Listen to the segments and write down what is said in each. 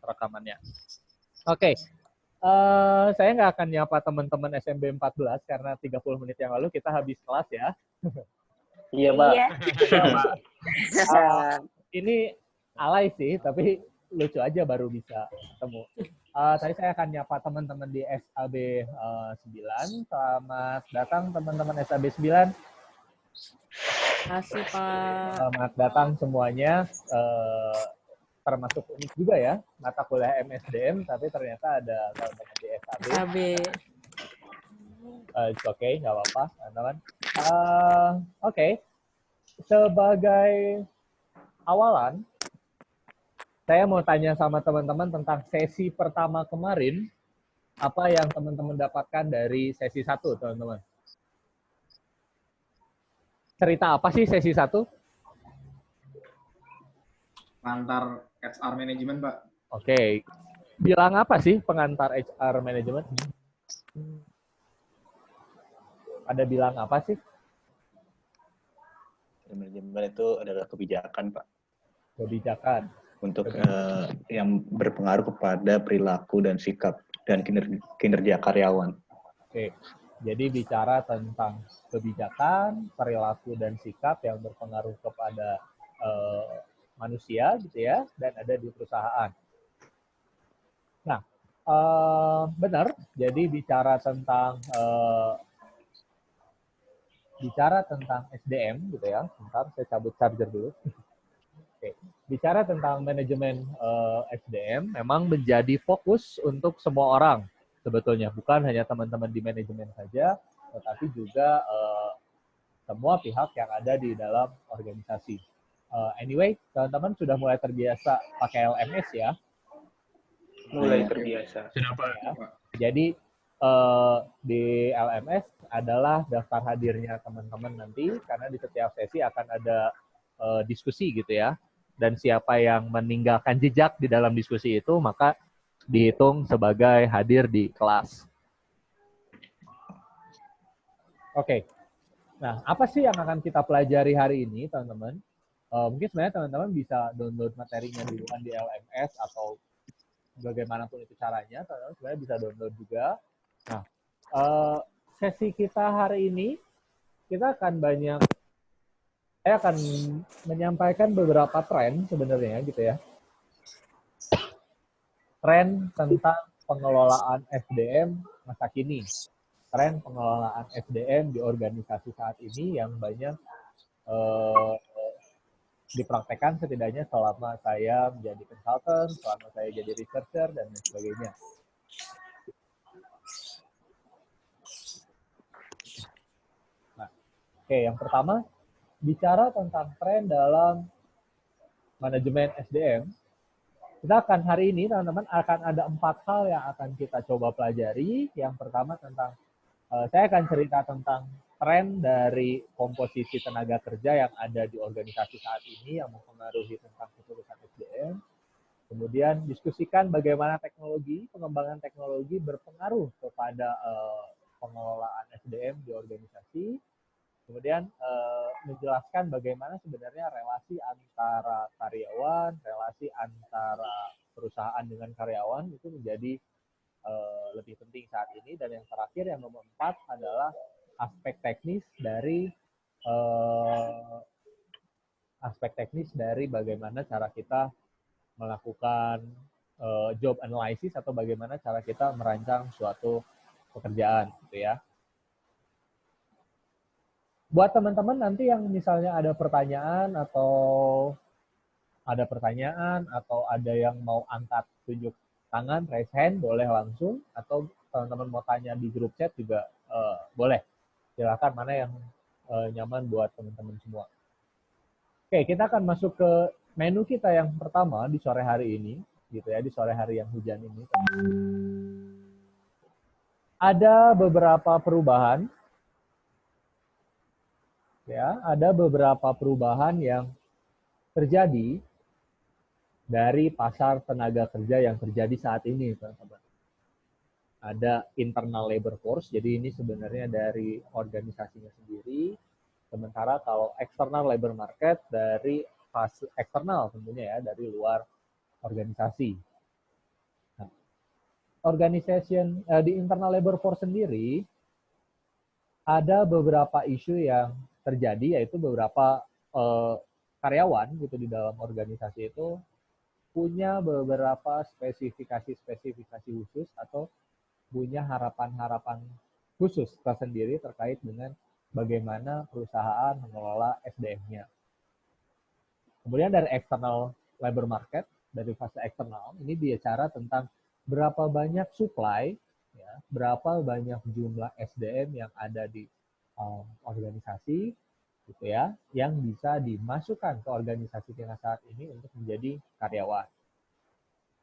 rekamannya. Oke. Saya nggak akan nyapa teman-teman SMB 14 karena 30 menit yang lalu kita habis kelas ya. Iya, Pak. Ini alay sih, tapi lucu aja baru bisa ketemu. Tadi saya akan nyapa teman-teman di SAB 9. Selamat datang teman-teman SAB 9. Makasih, Pak. Selamat datang semuanya. Termasuk unik juga ya, mata kuliah MSDM, tapi ternyata ada teman-teman di SAB. Oke, nggak apa-apa, teman-teman. Oke. Sebagai awalan, saya mau tanya sama teman-teman tentang sesi pertama kemarin, apa yang teman-teman dapatkan dari sesi 1, teman-teman? Cerita apa sih sesi 1? Pengantar HR Management, Pak. Oke. Bilang apa sih pengantar HR Management? Ada bilang apa sih? Manajemen itu adalah kebijakan, Pak. Kebijakan. Untuk yang berpengaruh kepada perilaku dan sikap dan kinerja karyawan. Oke. Jadi bicara tentang kebijakan, perilaku, dan sikap yang berpengaruh kepada manusia gitu ya, dan ada di perusahaan. Nah, benar. Jadi bicara tentang SDM gitu ya. Bentar, saya cabut charger dulu. Oke. Bicara tentang manajemen SDM memang menjadi fokus untuk semua orang sebetulnya, bukan hanya teman-teman di manajemen saja, tetapi juga semua pihak yang ada di dalam organisasi. Anyway, teman-teman sudah mulai terbiasa pakai LMS ya? Mulai terbiasa. Sudah, Pak. Ya. Jadi di LMS adalah daftar hadirnya teman-teman nanti, karena di setiap sesi akan ada diskusi gitu ya. Dan siapa yang meninggalkan jejak di dalam diskusi itu, maka dihitung sebagai hadir di kelas. Oke. Nah, apa sih yang akan kita pelajari hari ini, teman-teman? Mungkin sebenarnya teman-teman bisa download materinya duluan di LMS atau bagaimanapun itu caranya, teman-teman sebenarnya bisa download juga. Nah, sesi kita hari ini, saya akan menyampaikan beberapa tren sebenarnya gitu ya. Tren tentang pengelolaan SDM masa kini. Tren pengelolaan SDM di organisasi saat ini yang banyak dipraktekkan setidaknya selama saya menjadi konsultan, selama saya jadi researcher, dan lain sebagainya. Nah, oke, yang pertama, bicara tentang tren dalam manajemen SDM, kita akan hari ini, teman-teman, akan ada 4 hal yang akan kita coba pelajari. Yang pertama tentang, saya akan cerita tentang tren dari komposisi tenaga kerja yang ada di organisasi saat ini yang mempengaruhi tentang keputusan SDM. Kemudian diskusikan bagaimana pengembangan teknologi berpengaruh kepada pengelolaan SDM di organisasi. Kemudian menjelaskan bagaimana sebenarnya relasi antara karyawan, relasi antara perusahaan dengan karyawan itu menjadi lebih penting saat ini. Dan yang terakhir, yang nomor 4 adalah aspek teknis dari bagaimana cara kita melakukan job analysis atau bagaimana cara kita merancang suatu pekerjaan gitu ya. Buat teman-teman nanti yang misalnya ada pertanyaan atau ada yang mau angkat tunjuk tangan, raise hand, boleh langsung, atau teman-teman mau tanya di grup chat juga boleh. Silakan, mana yang nyaman buat teman-teman semua. Oke, kita akan masuk ke menu kita yang pertama di sore hari ini, gitu ya, di sore hari yang hujan ini. Ada beberapa perubahan. Ya, ada beberapa perubahan yang terjadi dari pasar tenaga kerja yang terjadi saat ini, teman-teman. Ada internal labor force, jadi ini sebenarnya dari organisasinya sendiri. Sementara kalau external labor market dari eksternal tentunya ya, dari luar organisasi. di internal labor force sendiri ada beberapa isu yang terjadi, yaitu beberapa karyawan gitu di dalam organisasi itu punya beberapa spesifikasi khusus atau punya harapan-harapan khusus tersendiri terkait dengan bagaimana perusahaan mengelola SDM-nya. Kemudian dari external labor market, dari fase eksternal, ini bicara tentang berapa banyak supply, ya, berapa banyak jumlah SDM yang ada di organisasi, gitu ya, yang bisa dimasukkan ke organisasi kita saat ini untuk menjadi karyawan.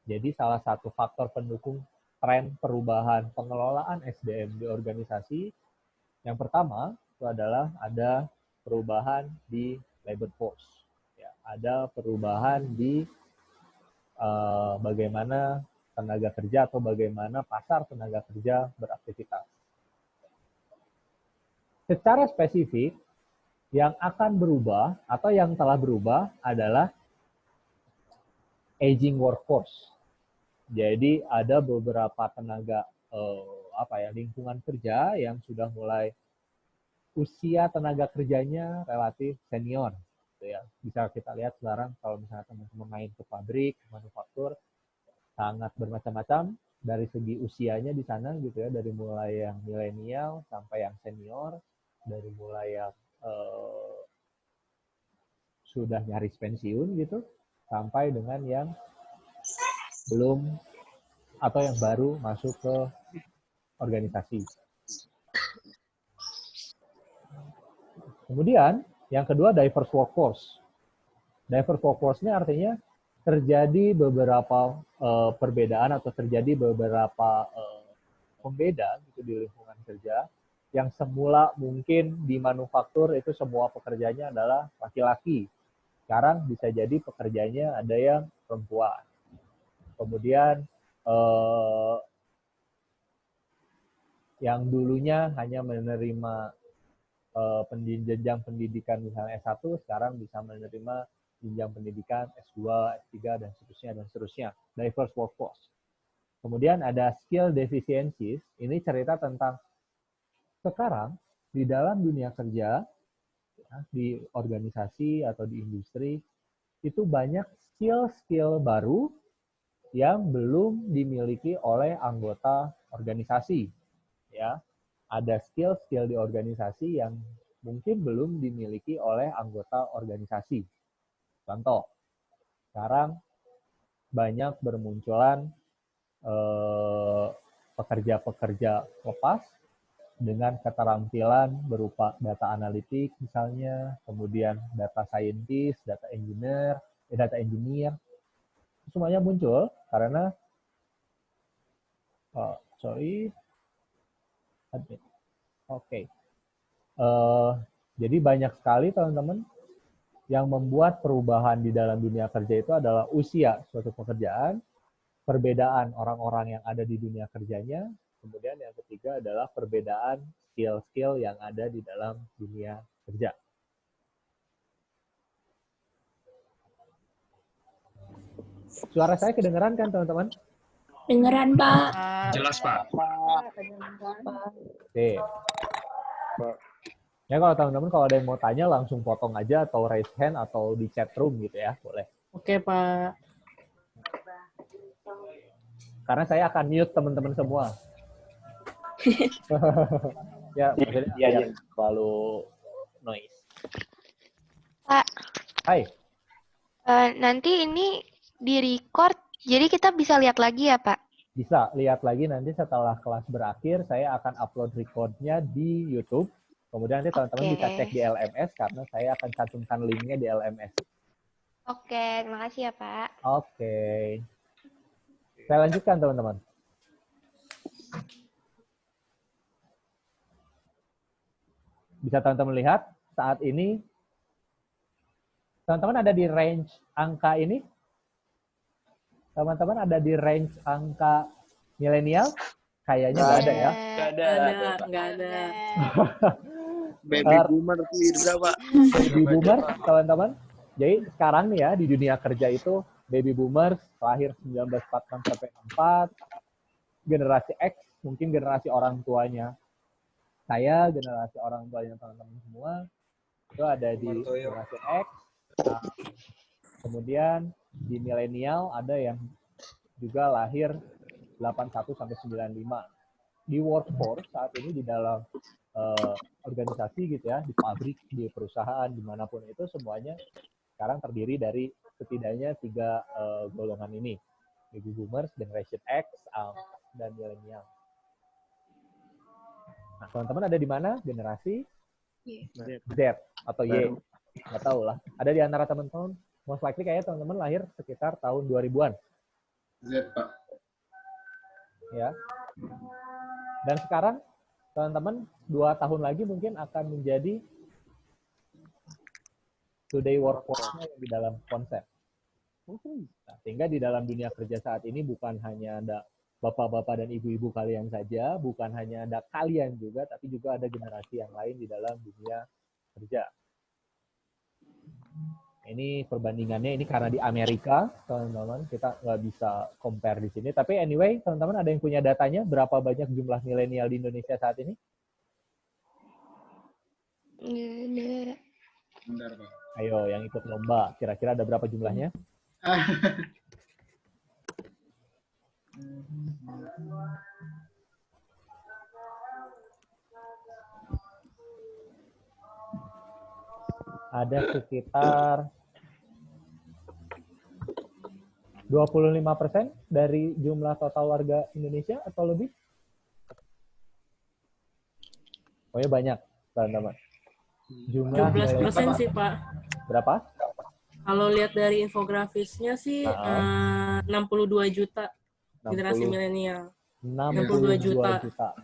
Jadi salah satu faktor pendukung tren perubahan pengelolaan SDM di organisasi, yang pertama itu adalah ada perubahan di labor force, ya, ada perubahan di bagaimana tenaga kerja atau bagaimana pasar tenaga kerja beraktivitas. Secara spesifik, yang akan berubah atau yang telah berubah adalah aging workforce. Jadi ada beberapa tenaga lingkungan kerja yang sudah mulai usia tenaga kerjanya relatif senior. Gitu ya. Bisa kita lihat sekarang kalau misalnya teman-teman main ke pabrik, manufaktur, sangat bermacam-macam dari segi usianya di sana gitu ya, dari mulai yang milenial sampai yang senior, dari mulai yang sudah nyaris pensiun gitu, sampai dengan yang belum atau yang baru masuk ke organisasi. Kemudian yang kedua diverse workforce. Diverse workforce-nya artinya terjadi beberapa perbedaan atau terjadi beberapa pembeda gitu di lingkungan kerja yang semula mungkin di manufaktur itu semua pekerjanya adalah laki-laki. Sekarang bisa jadi pekerjanya ada yang perempuan. Kemudian yang dulunya hanya menerima jenjang pendidikan misalnya S1, sekarang bisa menerima jenjang pendidikan S2, S3, dan seterusnya. Diverse workforce. Kemudian ada skill deficiencies. Ini cerita tentang sekarang di dalam dunia kerja, ya, di organisasi atau di industri, itu banyak skill-skill baru yang belum dimiliki oleh anggota organisasi. Ya, ada skill-skill di organisasi yang mungkin belum dimiliki oleh anggota organisasi. Contoh, sekarang banyak bermunculan pekerja-pekerja lepas dengan keterampilan berupa data analitik misalnya, kemudian data scientist, data engineer, semuanya muncul karena jadi banyak sekali teman-teman yang membuat perubahan di dalam dunia kerja itu adalah usia suatu pekerjaan, perbedaan orang-orang yang ada di dunia kerjanya, kemudian yang ketiga adalah perbedaan skill-skill yang ada di dalam dunia kerja. Suara saya kedengeran kan teman-teman? Dengeran, Pak. Jelas, Pak. Oke. Ya kalau teman-teman kalau ada yang mau tanya langsung potong aja atau raise hand atau di chat room gitu ya, boleh. Oke, Pak. Karena saya akan mute teman-teman semua. Ya, maksudnya biar terlalu noise. Pak, Hai. nanti ini di-record, jadi kita bisa lihat lagi ya, Pak? Bisa lihat lagi nanti setelah kelas berakhir, saya akan upload recordnya di YouTube. Kemudian nanti teman-teman bisa cek di LMS karena saya akan cantumkan linknya di LMS. Oke, terima kasih ya, Pak. Oke. Saya lanjutkan teman-teman. Bisa teman-teman lihat saat ini, teman-teman ada di range angka ini? Teman-teman ada di range angka milenial? Kayaknya nggak ada ya. Nggak ada. Baby boomer itu Irza, Pak. Baby boomer, teman-teman. Jadi sekarang nih ya, di dunia kerja itu, baby boomers lahir 1946 sampai 64, generasi X, mungkin generasi orang tuanya saya, generasi orang tuanya teman-teman semua, itu ada di generasi X. Nah, kemudian di milenial ada yang juga lahir 81 sampai 95. Di workforce saat ini di dalam organisasi gitu ya, di pabrik, di perusahaan, dimanapun itu semuanya sekarang terdiri dari setidaknya 3 golongan ini. Baby Boomers, Generation X, dan milenial. Nah, teman-teman ada di mana? Generasi Z atau Y. Nggak tahu lah. Ada di antara teman-teman, most likely kayaknya teman-teman lahir sekitar tahun 2000-an. Z, Pak. Ya. Dan sekarang, teman-teman 2 tahun lagi mungkin akan menjadi today workforce-nya yang di dalam konsep. Nah, sehingga di dalam dunia kerja saat ini bukan hanya ada bapak-bapak dan ibu-ibu kalian saja, bukan hanya ada kalian juga, tapi juga ada generasi yang lain di dalam dunia kerja. Ini perbandingannya, ini karena di Amerika, teman-teman, kita nggak bisa compare di sini. Tapi anyway, teman-teman ada yang punya datanya, berapa banyak jumlah milenial di Indonesia saat ini? Bentar, Pak. Ayo, yang ikut lomba, kira-kira ada berapa jumlahnya? Ada sekitar 25% dari jumlah total warga Indonesia atau lebih? Pokoknya banyak, teman-teman. Jumlah 17% sih, Pak. berapa? Kalau lihat dari infografisnya sih 62 juta generasi 60. milenial. 62 juta.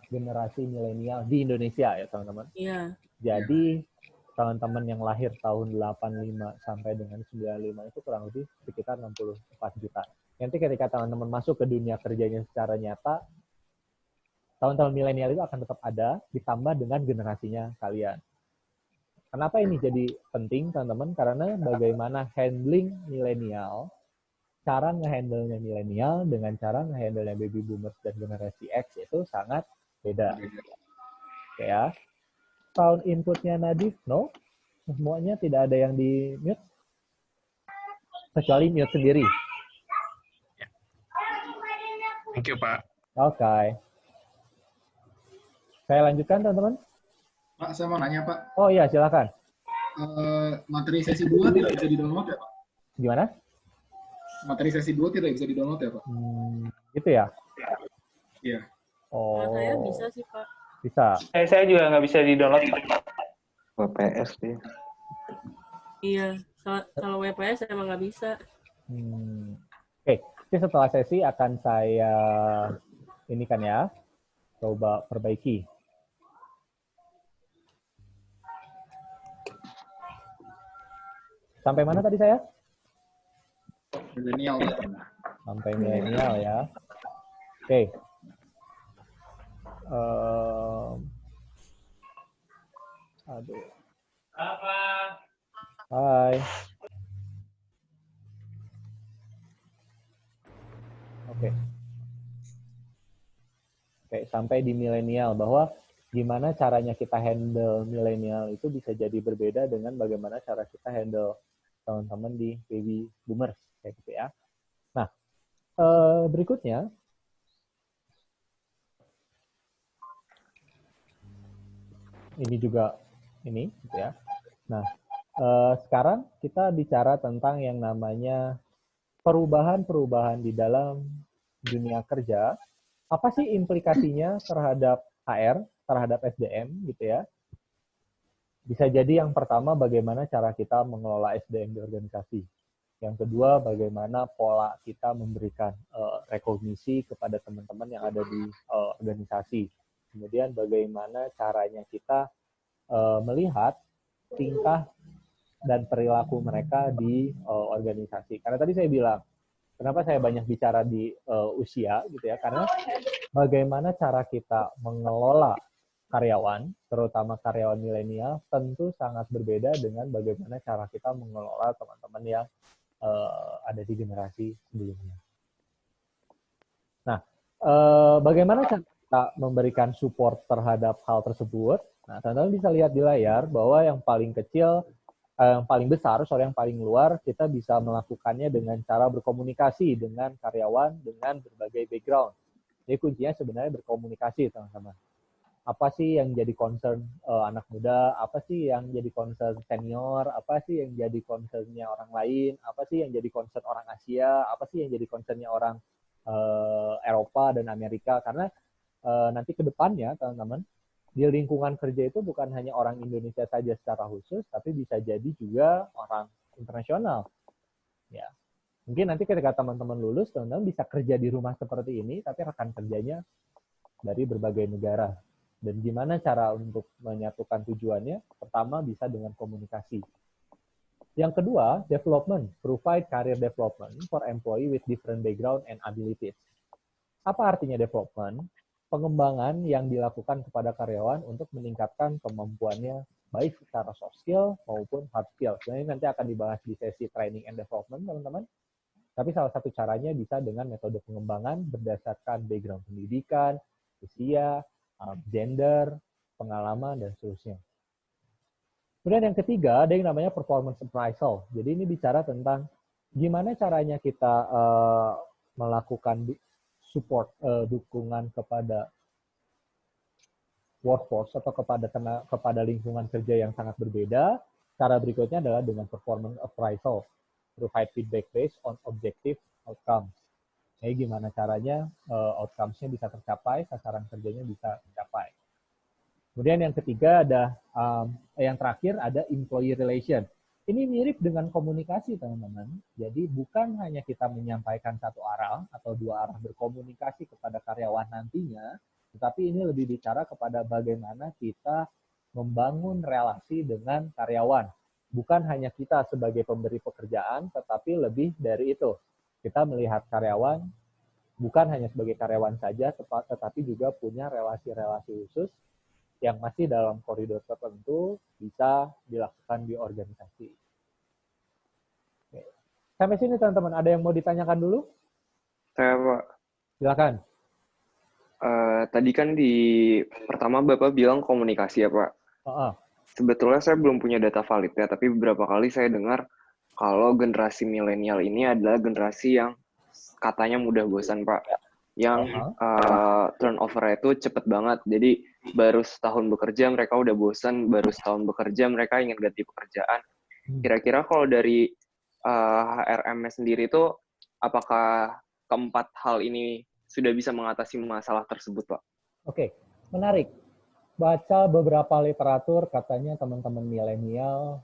generasi milenial di Indonesia ya, teman-teman. Iya. Jadi teman-teman yang lahir tahun 85 sampai dengan 95 itu kurang lebih sekitar 64 juta. Nanti ketika teman-teman masuk ke dunia kerjanya secara nyata, tahun-tahun milenial itu akan tetap ada, ditambah dengan generasinya kalian. Kenapa ini jadi penting, teman-teman? Karena bagaimana handling milenial, cara nge-handle-nya milenial dengan cara nge-handle-nya baby boomers dan generasi X itu sangat beda. Oke ya. Sound inputnya Nadif, no? Semuanya tidak ada yang di mute? Kecuali mute sendiri. Thank you, Pak. Oke. Saya lanjutkan, teman-teman. Pak, saya mau nanya, Pak. Oh iya, silakan. Materi sesi 2 tidak bisa di-download ya, Pak? Gimana? Materi sesi 2 tidak bisa di-download ya, Pak? Gitu ya? Iya. Oh. Kalau saya bisa sih, Pak. Bisa. Saya juga nggak bisa di-download. WPS dia. Iya. Kalau WPS emang nggak bisa. Oke. Jadi setelah sesi akan saya ini kan ya, coba perbaiki. Sampai mana tadi saya? Milenial. Sampai milenial ya. Oke. Aduh. Hai. Oke. Oke, sampai di milenial bahwa gimana caranya kita handle milenial itu bisa jadi berbeda dengan bagaimana cara kita handle teman-teman di baby boomers kayak gitu ya. Nah, berikutnya ini juga ini gitu ya. Nah, sekarang kita bicara tentang yang namanya perubahan-perubahan di dalam dunia kerja. Apa sih implikasinya terhadap HR, terhadap SDM gitu ya? Bisa jadi yang pertama bagaimana cara kita mengelola SDM di organisasi. Yang kedua bagaimana pola kita memberikan rekognisi kepada teman-teman yang ada di organisasi. Kemudian bagaimana caranya kita melihat tingkah dan perilaku mereka di organisasi. Karena tadi saya bilang, kenapa saya banyak bicara di usia gitu ya? Karena bagaimana cara kita mengelola karyawan, terutama karyawan milenial, tentu sangat berbeda dengan bagaimana cara kita mengelola teman-teman yang ada di generasi sebelumnya. Nah, Bagaimana cara kita memberikan support terhadap hal tersebut? Nah, teman-teman bisa lihat di layar bahwa yang paling kecil, yang paling besar, yang paling luar, kita bisa melakukannya dengan cara berkomunikasi dengan karyawan dengan berbagai background. Jadi kuncinya sebenarnya berkomunikasi, teman-teman. Apa sih yang jadi concern anak muda, apa sih yang jadi concern senior, apa sih yang jadi concernnya orang lain, apa sih yang jadi concern orang Asia, apa sih yang jadi concernnya orang Eropa dan Amerika. Karena nanti ke depannya, teman-teman, di lingkungan kerja itu bukan hanya orang Indonesia saja secara khusus, tapi bisa jadi juga orang internasional. Ya, mungkin nanti ketika teman-teman lulus, teman-teman bisa kerja di rumah seperti ini, tapi rekan kerjanya dari berbagai negara. Dan gimana cara untuk menyatukan tujuannya? Pertama, bisa dengan komunikasi. Yang kedua, development. Provide career development for employee with different background and abilities. Apa artinya development? Pengembangan yang dilakukan kepada karyawan untuk meningkatkan kemampuannya baik secara soft skill maupun hard skill. Sebenarnya nanti akan dibahas di sesi training and development, teman-teman. Tapi salah satu caranya bisa dengan metode pengembangan berdasarkan background pendidikan, usia, gender, pengalaman, dan seterusnya. Kemudian yang ketiga, ada yang namanya performance appraisal. Jadi ini bicara tentang gimana caranya kita melakukan support, dukungan kepada workforce atau kepada lingkungan kerja yang sangat berbeda. Cara berikutnya adalah dengan performance appraisal. Provide feedback based on objective outcomes. Jadi gimana caranya outcomes-nya bisa tercapai, sasaran kerjanya bisa tercapai. Kemudian yang ketiga ada, yang terakhir ada employee relation. Ini mirip dengan komunikasi, teman-teman. Jadi bukan hanya kita menyampaikan satu arah atau dua arah berkomunikasi kepada karyawan nantinya, tetapi ini lebih bicara kepada bagaimana kita membangun relasi dengan karyawan. Bukan hanya kita sebagai pemberi pekerjaan, tetapi lebih dari itu. Kita melihat karyawan bukan hanya sebagai karyawan saja, tetapi juga punya relasi-relasi khusus yang masih dalam koridor tertentu bisa dilakukan di organisasi. Oke. Sampai sini teman-teman, ada yang mau ditanyakan dulu? Saya Pak, Silakan. tadi kan di pertama Bapak bilang komunikasi ya Pak. Sebetulnya saya belum punya data valid ya, tapi beberapa kali saya dengar kalau generasi milenial ini adalah generasi yang katanya mudah bosan Pak, yang turnover itu cepet banget. Jadi baru setahun bekerja mereka udah bosan, baru setahun bekerja mereka ingin ganti pekerjaan. Kira-kira kalau dari HRMS sendiri itu apakah keempat hal ini sudah bisa mengatasi masalah tersebut Pak? Oke, menarik. Baca beberapa literatur katanya teman-teman milenial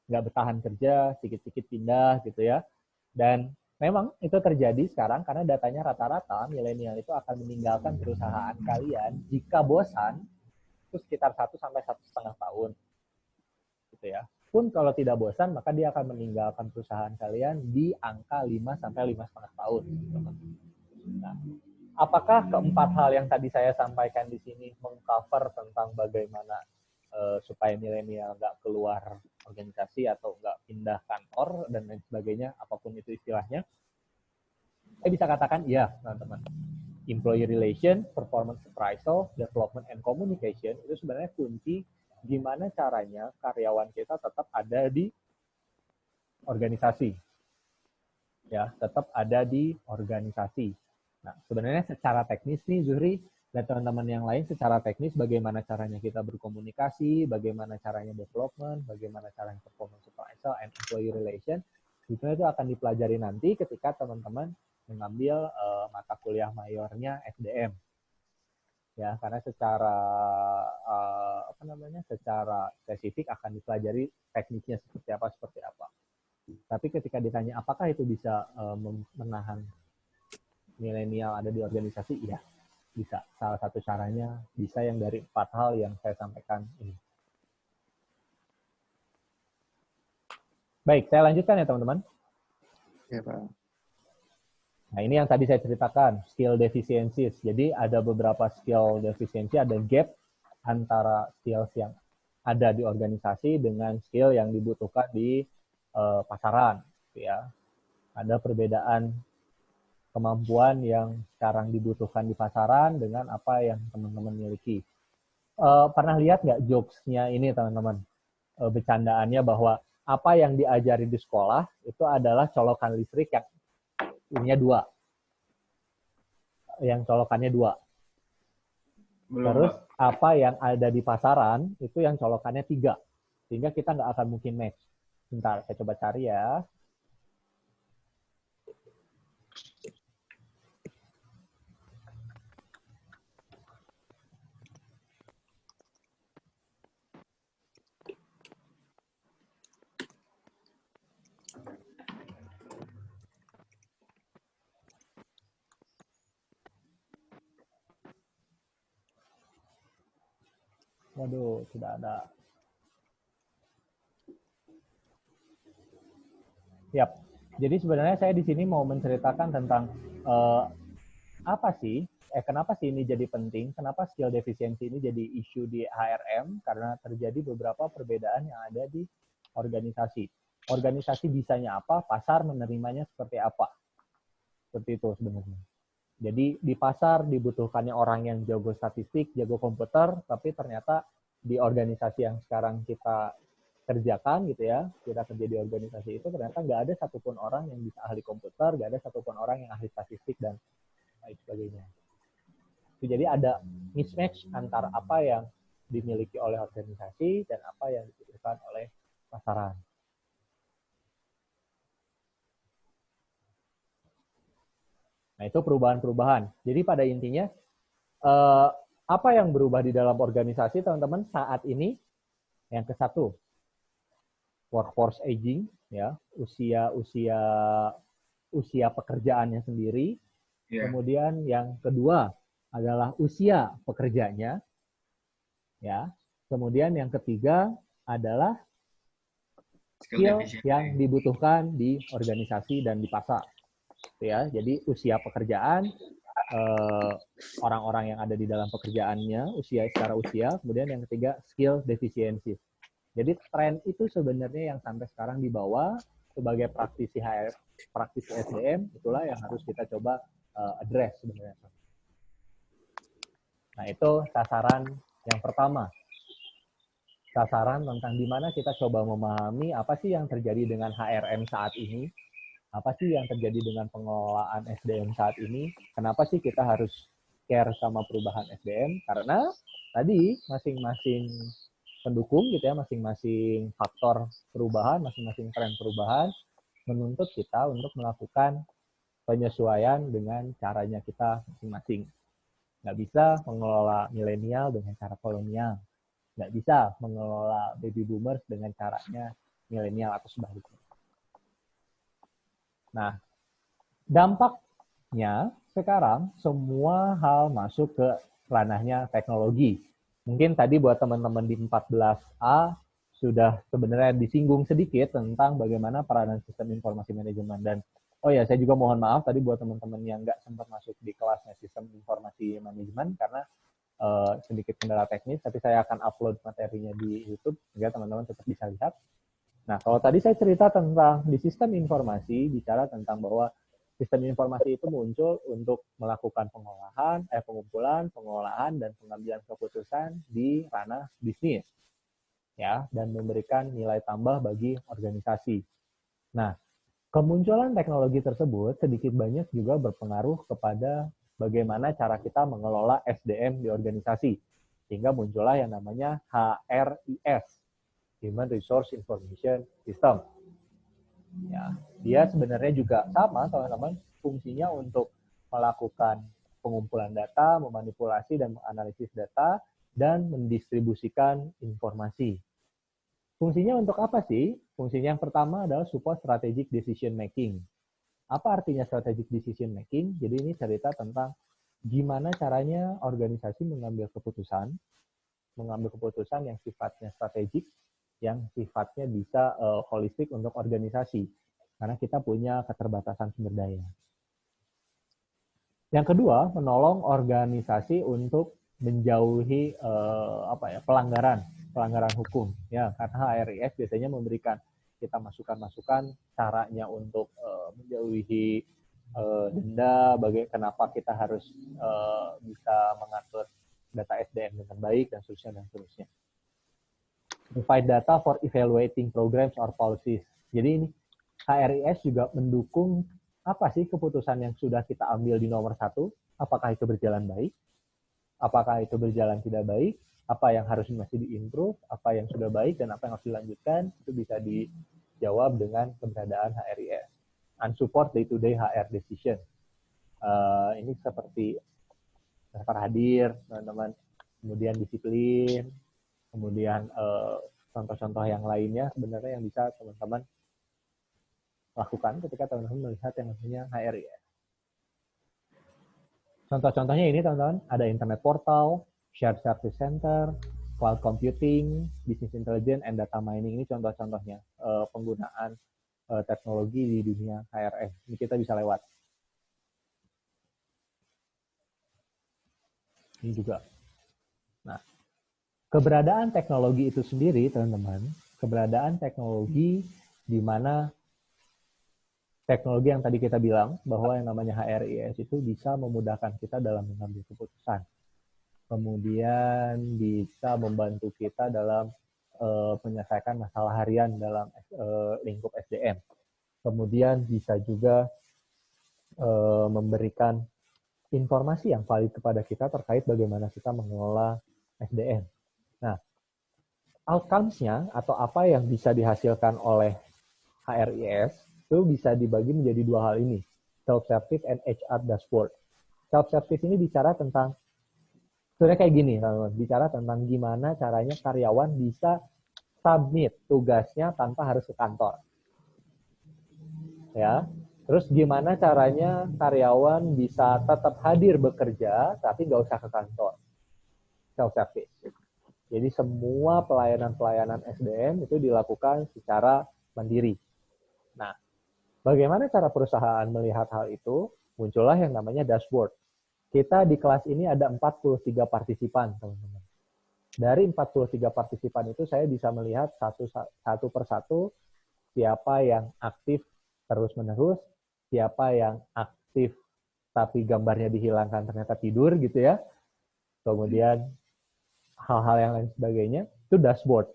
nggak bertahan kerja, sedikit-sedikit pindah gitu ya. Dan memang itu terjadi sekarang karena datanya rata-rata milenial itu akan meninggalkan perusahaan kalian jika bosan itu sekitar 1 sampai 1,5 tahun. Gitu ya. Pun kalau tidak bosan maka dia akan meninggalkan perusahaan kalian di angka 5 sampai 5,5 tahun. Nah, apakah keempat hal yang tadi saya sampaikan di sini mengcover tentang bagaimana supaya milenial nggak keluar organisasi atau nggak pindah kantor dan lain sebagainya, apapun itu istilahnya? Saya bisa katakan iya, teman-teman. Employee relation, performance appraisal, development and communication itu sebenarnya kunci gimana caranya karyawan kita tetap ada di organisasi. Ya, tetap ada di organisasi. Nah, sebenarnya secara teknis nih Zuhri dan teman-teman yang lain, secara teknis bagaimana caranya kita berkomunikasi, bagaimana caranya development, bagaimana caranya performance appraisal and employee relation, itu akan dipelajari nanti ketika teman-teman mengambil mata kuliah mayornya SDM. Ya, karena secara secara spesifik akan dipelajari teknisnya seperti apa. Tapi ketika ditanya apakah itu bisa menahan milenial ada di organisasi, iya, bisa. Salah satu caranya bisa yang dari 4 hal yang saya sampaikan ini. Baik, saya lanjutkan ya teman-teman. Ya Pak. Nah, ini yang tadi saya ceritakan, skill deficiencies. Jadi ada beberapa skill deficiency, ada gap antara skills yang ada di organisasi dengan skill yang dibutuhkan di pasaran. Ya. Ada perbedaan kemampuan yang sekarang dibutuhkan di pasaran dengan apa yang teman-teman miliki. Pernah lihat nggak jokes-nya ini teman-teman? Bercandaannya bahwa apa yang diajari di sekolah itu adalah colokan listrik yang ininya 2. Yang colokannya 2. Terus apa yang ada di pasaran itu yang colokannya 3. Sehingga kita nggak akan mungkin match. Bentar, saya coba cari ya. Waduh, tidak ada. Yap. Jadi sebenarnya saya di sini mau menceritakan tentang apa sih, kenapa sih ini jadi penting, kenapa skill defisiensi ini jadi isu di HRM, karena terjadi beberapa perbedaan yang ada di organisasi. Organisasi bisanya apa, pasar menerimanya seperti apa. Seperti itu sebenarnya. Jadi di pasar dibutuhkannya orang yang jago statistik, jago komputer, tapi ternyata di organisasi yang sekarang kita kerjakan gitu ya, kita kerja di organisasi itu ternyata nggak ada satupun orang yang bisa ahli komputer, nggak ada satupun orang yang ahli statistik dan lain sebagainya. Jadi ada mismatch antara apa yang dimiliki oleh organisasi dan apa yang dibutuhkan oleh pasaran. Nah, itu perubahan-perubahan. Jadi pada intinya, apa yang berubah di dalam organisasi, teman-teman, saat ini? Yang ke-1, workforce aging, ya, usia pekerjaannya sendiri. Yeah. Kemudian yang kedua adalah usia pekerjanya, ya. Kemudian yang ketiga adalah skill yang dibutuhkan di organisasi dan di pasar. Ya, jadi usia pekerjaan, orang-orang yang ada di dalam pekerjaannya, secara usia, kemudian yang ketiga skill defisiensi. Jadi tren itu sebenarnya yang sampai sekarang dibawa sebagai praktisi HR, praktisi SDM, itulah yang harus kita coba address sebenarnya. Nah, itu sasaran yang pertama. Sasaran tentang di mana kita coba memahami apa sih yang terjadi dengan HRM saat ini. Apa sih yang terjadi dengan pengelolaan SDM saat ini? Kenapa sih kita harus care sama perubahan SDM? Karena tadi masing-masing pendukung gitu ya, masing-masing faktor perubahan, masing-masing tren perubahan menuntut kita untuk melakukan penyesuaian dengan caranya kita masing-masing. Nggak bisa mengelola milenial dengan cara kolonial. Nggak bisa mengelola baby boomers dengan caranya milenial atau sebaliknya. Nah, dampaknya sekarang semua hal masuk ke ranahnya teknologi. Mungkin tadi buat teman-teman di 14A sudah sebenarnya disinggung sedikit tentang bagaimana peranan sistem informasi manajemen. Dan oh ya, saya juga mohon maaf tadi buat teman-teman yang nggak sempat masuk di kelasnya sistem informasi manajemen karena sedikit kendala teknis, tapi saya akan upload materinya di YouTube sehingga teman-teman tetap bisa lihat. Nah, kalau tadi saya cerita tentang di sistem informasi, bicara tentang bahwa sistem informasi itu muncul untuk melakukan pengumpulan, pengolahan, dan pengambilan keputusan di ranah bisnis, ya, dan memberikan nilai tambah bagi organisasi. Nah, kemunculan teknologi tersebut sedikit banyak juga berpengaruh kepada bagaimana cara kita mengelola SDM di organisasi, sehingga muncullah yang namanya HRIS. Human Resource Information System. Ya, dia sebenarnya juga sama, teman-teman, fungsinya untuk melakukan pengumpulan data, memanipulasi dan menganalisis data, dan mendistribusikan informasi. Fungsinya untuk apa sih? Fungsinya yang pertama adalah support strategic decision making. Apa artinya strategic decision making? Jadi ini cerita tentang gimana caranya organisasi mengambil keputusan yang sifatnya strategik, yang sifatnya bisa holistik untuk organisasi, karena kita punya keterbatasan sumber daya. Yang kedua, menolong organisasi untuk menjauhi pelanggaran hukum, ya, karena HRIS biasanya memberikan kita masukan-masukan caranya untuk menjauhi denda, kenapa kita harus bisa mengatur data SDM dengan baik, dan seterusnya, dan seterusnya. Provide data for evaluating programs or policies. Jadi ini HRIS juga mendukung apa sih keputusan yang sudah kita ambil di nomor 1, apakah itu berjalan baik, apakah itu berjalan tidak baik, apa yang harus masih diimprove, apa yang sudah baik, dan apa yang harus dilanjutkan, itu bisa dijawab dengan keberadaan HRIS. And support day-to-day HR decision. Ini seperti daftar hadir, teman-teman, kemudian disiplin, kemudian contoh-contoh yang lainnya sebenarnya yang bisa teman-teman lakukan ketika teman-teman melihat yang namanya HRIS. Contoh-contohnya ini teman-teman, ada internet portal, shared service center, cloud computing, business intelligence, and data mining. Ini contoh-contohnya penggunaan teknologi di dunia HRS. Ini kita bisa lewat. Ini juga. Nah, keberadaan teknologi itu sendiri, teman-teman, keberadaan teknologi di mana teknologi yang tadi kita bilang, bahwa yang namanya HRIS itu bisa memudahkan kita dalam mengambil keputusan. Kemudian bisa membantu kita dalam menyelesaikan masalah harian dalam lingkup SDM. Kemudian bisa juga memberikan informasi yang valid kepada kita terkait bagaimana kita mengelola SDM. Nah, outcomes-nya atau apa yang bisa dihasilkan oleh HRIS itu bisa dibagi menjadi 2 hal ini, self-service and HR dashboard. Self-service ini bicara tentang sebenarnya kayak gini, teman-teman. Bicara tentang gimana caranya karyawan bisa submit tugasnya tanpa harus ke kantor. Ya. Terus gimana caranya karyawan bisa tetap hadir bekerja tapi nggak usah ke kantor. Self-service. Jadi semua pelayanan-pelayanan SDM itu dilakukan secara mandiri. Nah, bagaimana cara perusahaan melihat hal itu? Muncullah yang namanya dashboard. Kita di kelas ini ada 43 partisipan, teman-teman. Dari 43 partisipan itu saya bisa melihat satu persatu siapa yang aktif terus-menerus, siapa yang aktif tapi gambarnya dihilangkan ternyata tidur gitu ya. Kemudian hal-hal yang lain sebagainya, itu dashboard.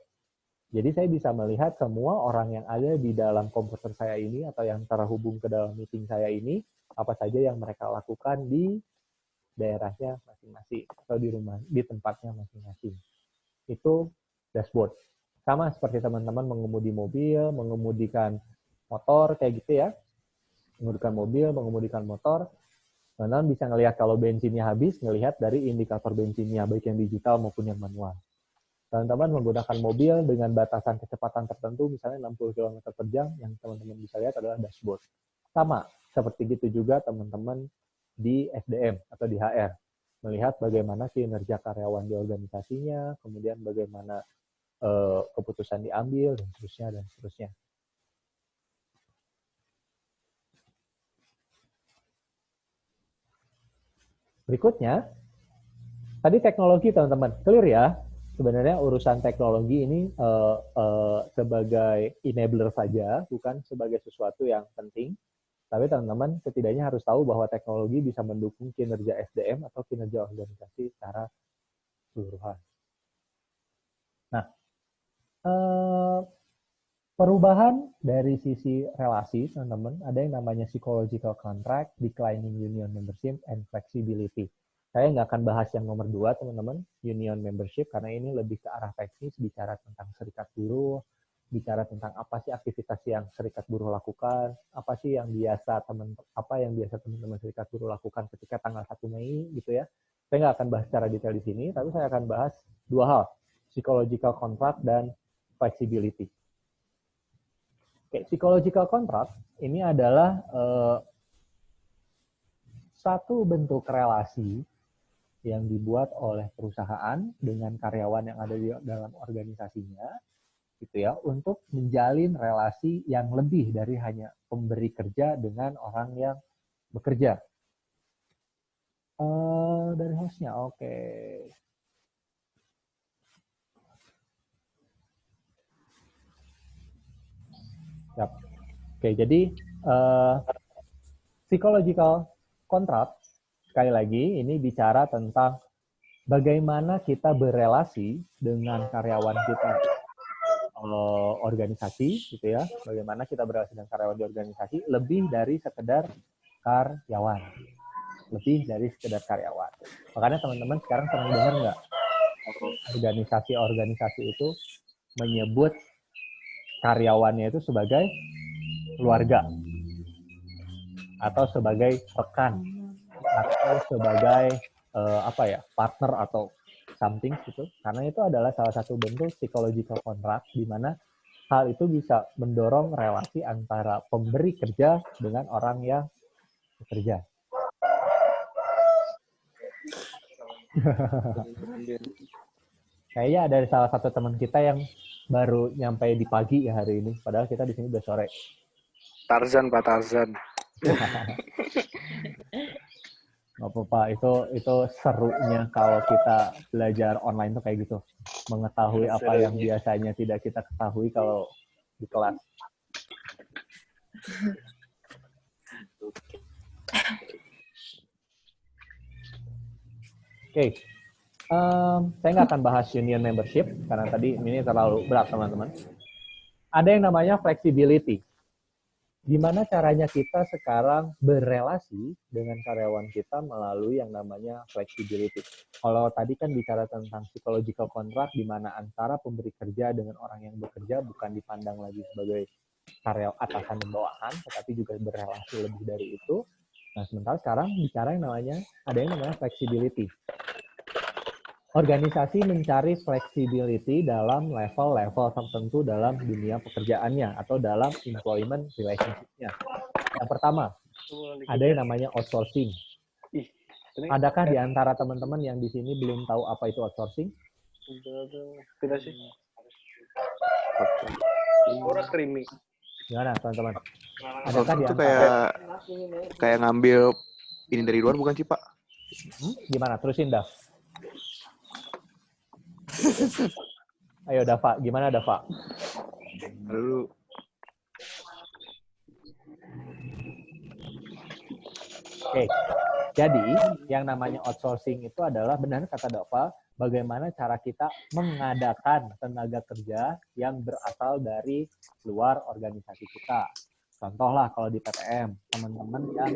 Jadi saya bisa melihat semua orang yang ada di dalam komputer saya ini atau yang terhubung ke dalam meeting saya ini, apa saja yang mereka lakukan di daerahnya masing-masing atau di rumah, di tempatnya masing-masing. Itu dashboard. Sama seperti teman-teman mengemudi mobil, mengemudikan motor, kayak gitu ya. Mengemudikan mobil, mengemudikan motor. Teman-teman bisa ngelihat kalau bensinnya habis, ngelihat dari indikator bensinnya, baik yang digital maupun yang manual. Teman-teman menggunakan mobil dengan batasan kecepatan tertentu, misalnya 60 km per jam, yang teman-teman bisa lihat adalah dashboard. Sama, seperti gitu juga teman-teman di SDM atau di HR. Melihat bagaimana kinerja karyawan di organisasinya, kemudian bagaimana keputusan diambil, dan seterusnya, dan seterusnya. Berikutnya, tadi teknologi teman-teman, clear ya? Sebenarnya urusan teknologi ini sebagai enabler saja, bukan sebagai sesuatu yang penting. Tapi teman-teman setidaknya harus tahu bahwa teknologi bisa mendukung kinerja SDM atau kinerja organisasi secara keseluruhan. Nah, perubahan dari sisi relasi, teman-teman, ada yang namanya psychological contract, declining union membership, and flexibility. Saya nggak akan bahas yang nomor 2, teman-teman, union membership, karena ini lebih ke arah teknis, bicara tentang serikat buruh, bicara tentang apa sih aktivitas yang serikat buruh lakukan, apa sih yang biasa teman-teman serikat buruh lakukan ketika tanggal 1 Mei gitu ya. Saya nggak akan bahas secara detail di sini, tapi saya akan bahas 2 hal, psychological contract dan flexibility. Oke, psychological contract ini adalah satu bentuk relasi yang dibuat oleh perusahaan dengan karyawan yang ada di dalam organisasinya, gitu ya, untuk menjalin relasi yang lebih dari hanya pemberi kerja dengan orang yang bekerja. Dari hostnya, oke. Yap. Oke, jadi Psychological contract, sekali lagi, ini bicara tentang bagaimana kita berelasi dengan karyawan kita organisasi, gitu ya. Bagaimana kita berelasi dengan karyawan di organisasi lebih dari sekedar karyawan. Lebih dari sekedar karyawan. Makanya teman-teman sekarang sering dengar nggak? Organisasi-organisasi itu menyebut karyawannya itu sebagai keluarga. Atau sebagai rekan. Atau sebagai partner atau something gitu. Karena itu adalah salah satu bentuk psychological contract di mana hal itu bisa mendorong relasi antara pemberi kerja dengan orang yang bekerja. Kayaknya ada salah satu teman kita yang baru nyampe di pagi ya hari ini. Padahal kita di sini udah sore. Tarzan, Pak Tarzan. Nggak apa-apa, itu serunya kalau kita belajar online tuh kayak gitu. Mengetahui apa yang biasanya tidak kita ketahui kalau di kelas. Oke, saya nggak akan bahas union membership karena tadi ini terlalu berat teman-teman. Ada yang namanya flexibility. Gimana caranya kita sekarang berelasi dengan karyawan kita melalui yang namanya flexibility. Kalau tadi kan bicara tentang psychological contract di mana antara pemberi kerja dengan orang yang bekerja bukan dipandang lagi sebagai karyawan atasan dan bawahan, tetapi juga berelasi lebih dari itu. Nah, sementara sekarang bicara yang namanya flexibility. Organisasi mencari flexibility dalam level-level tertentu dalam dunia pekerjaannya atau dalam employment relationship-nya. Yang pertama, ada yang namanya outsourcing. Adakah di antara teman-teman yang di sini belum tahu apa itu outsourcing? Tidak sih. Orang streaming. Gimana, teman-teman? Adakah itu kayak ngambil ini dari luar bukan sih, Pak? Gimana? Terusin, Dav. Ayo, Dava. Gimana, Dava? Lalu. Oke. Jadi, yang namanya outsourcing itu adalah, benar kata Dava, bagaimana cara kita mengadakan tenaga kerja yang berasal dari luar organisasi kita. Contohlah kalau di PTM, teman-teman yang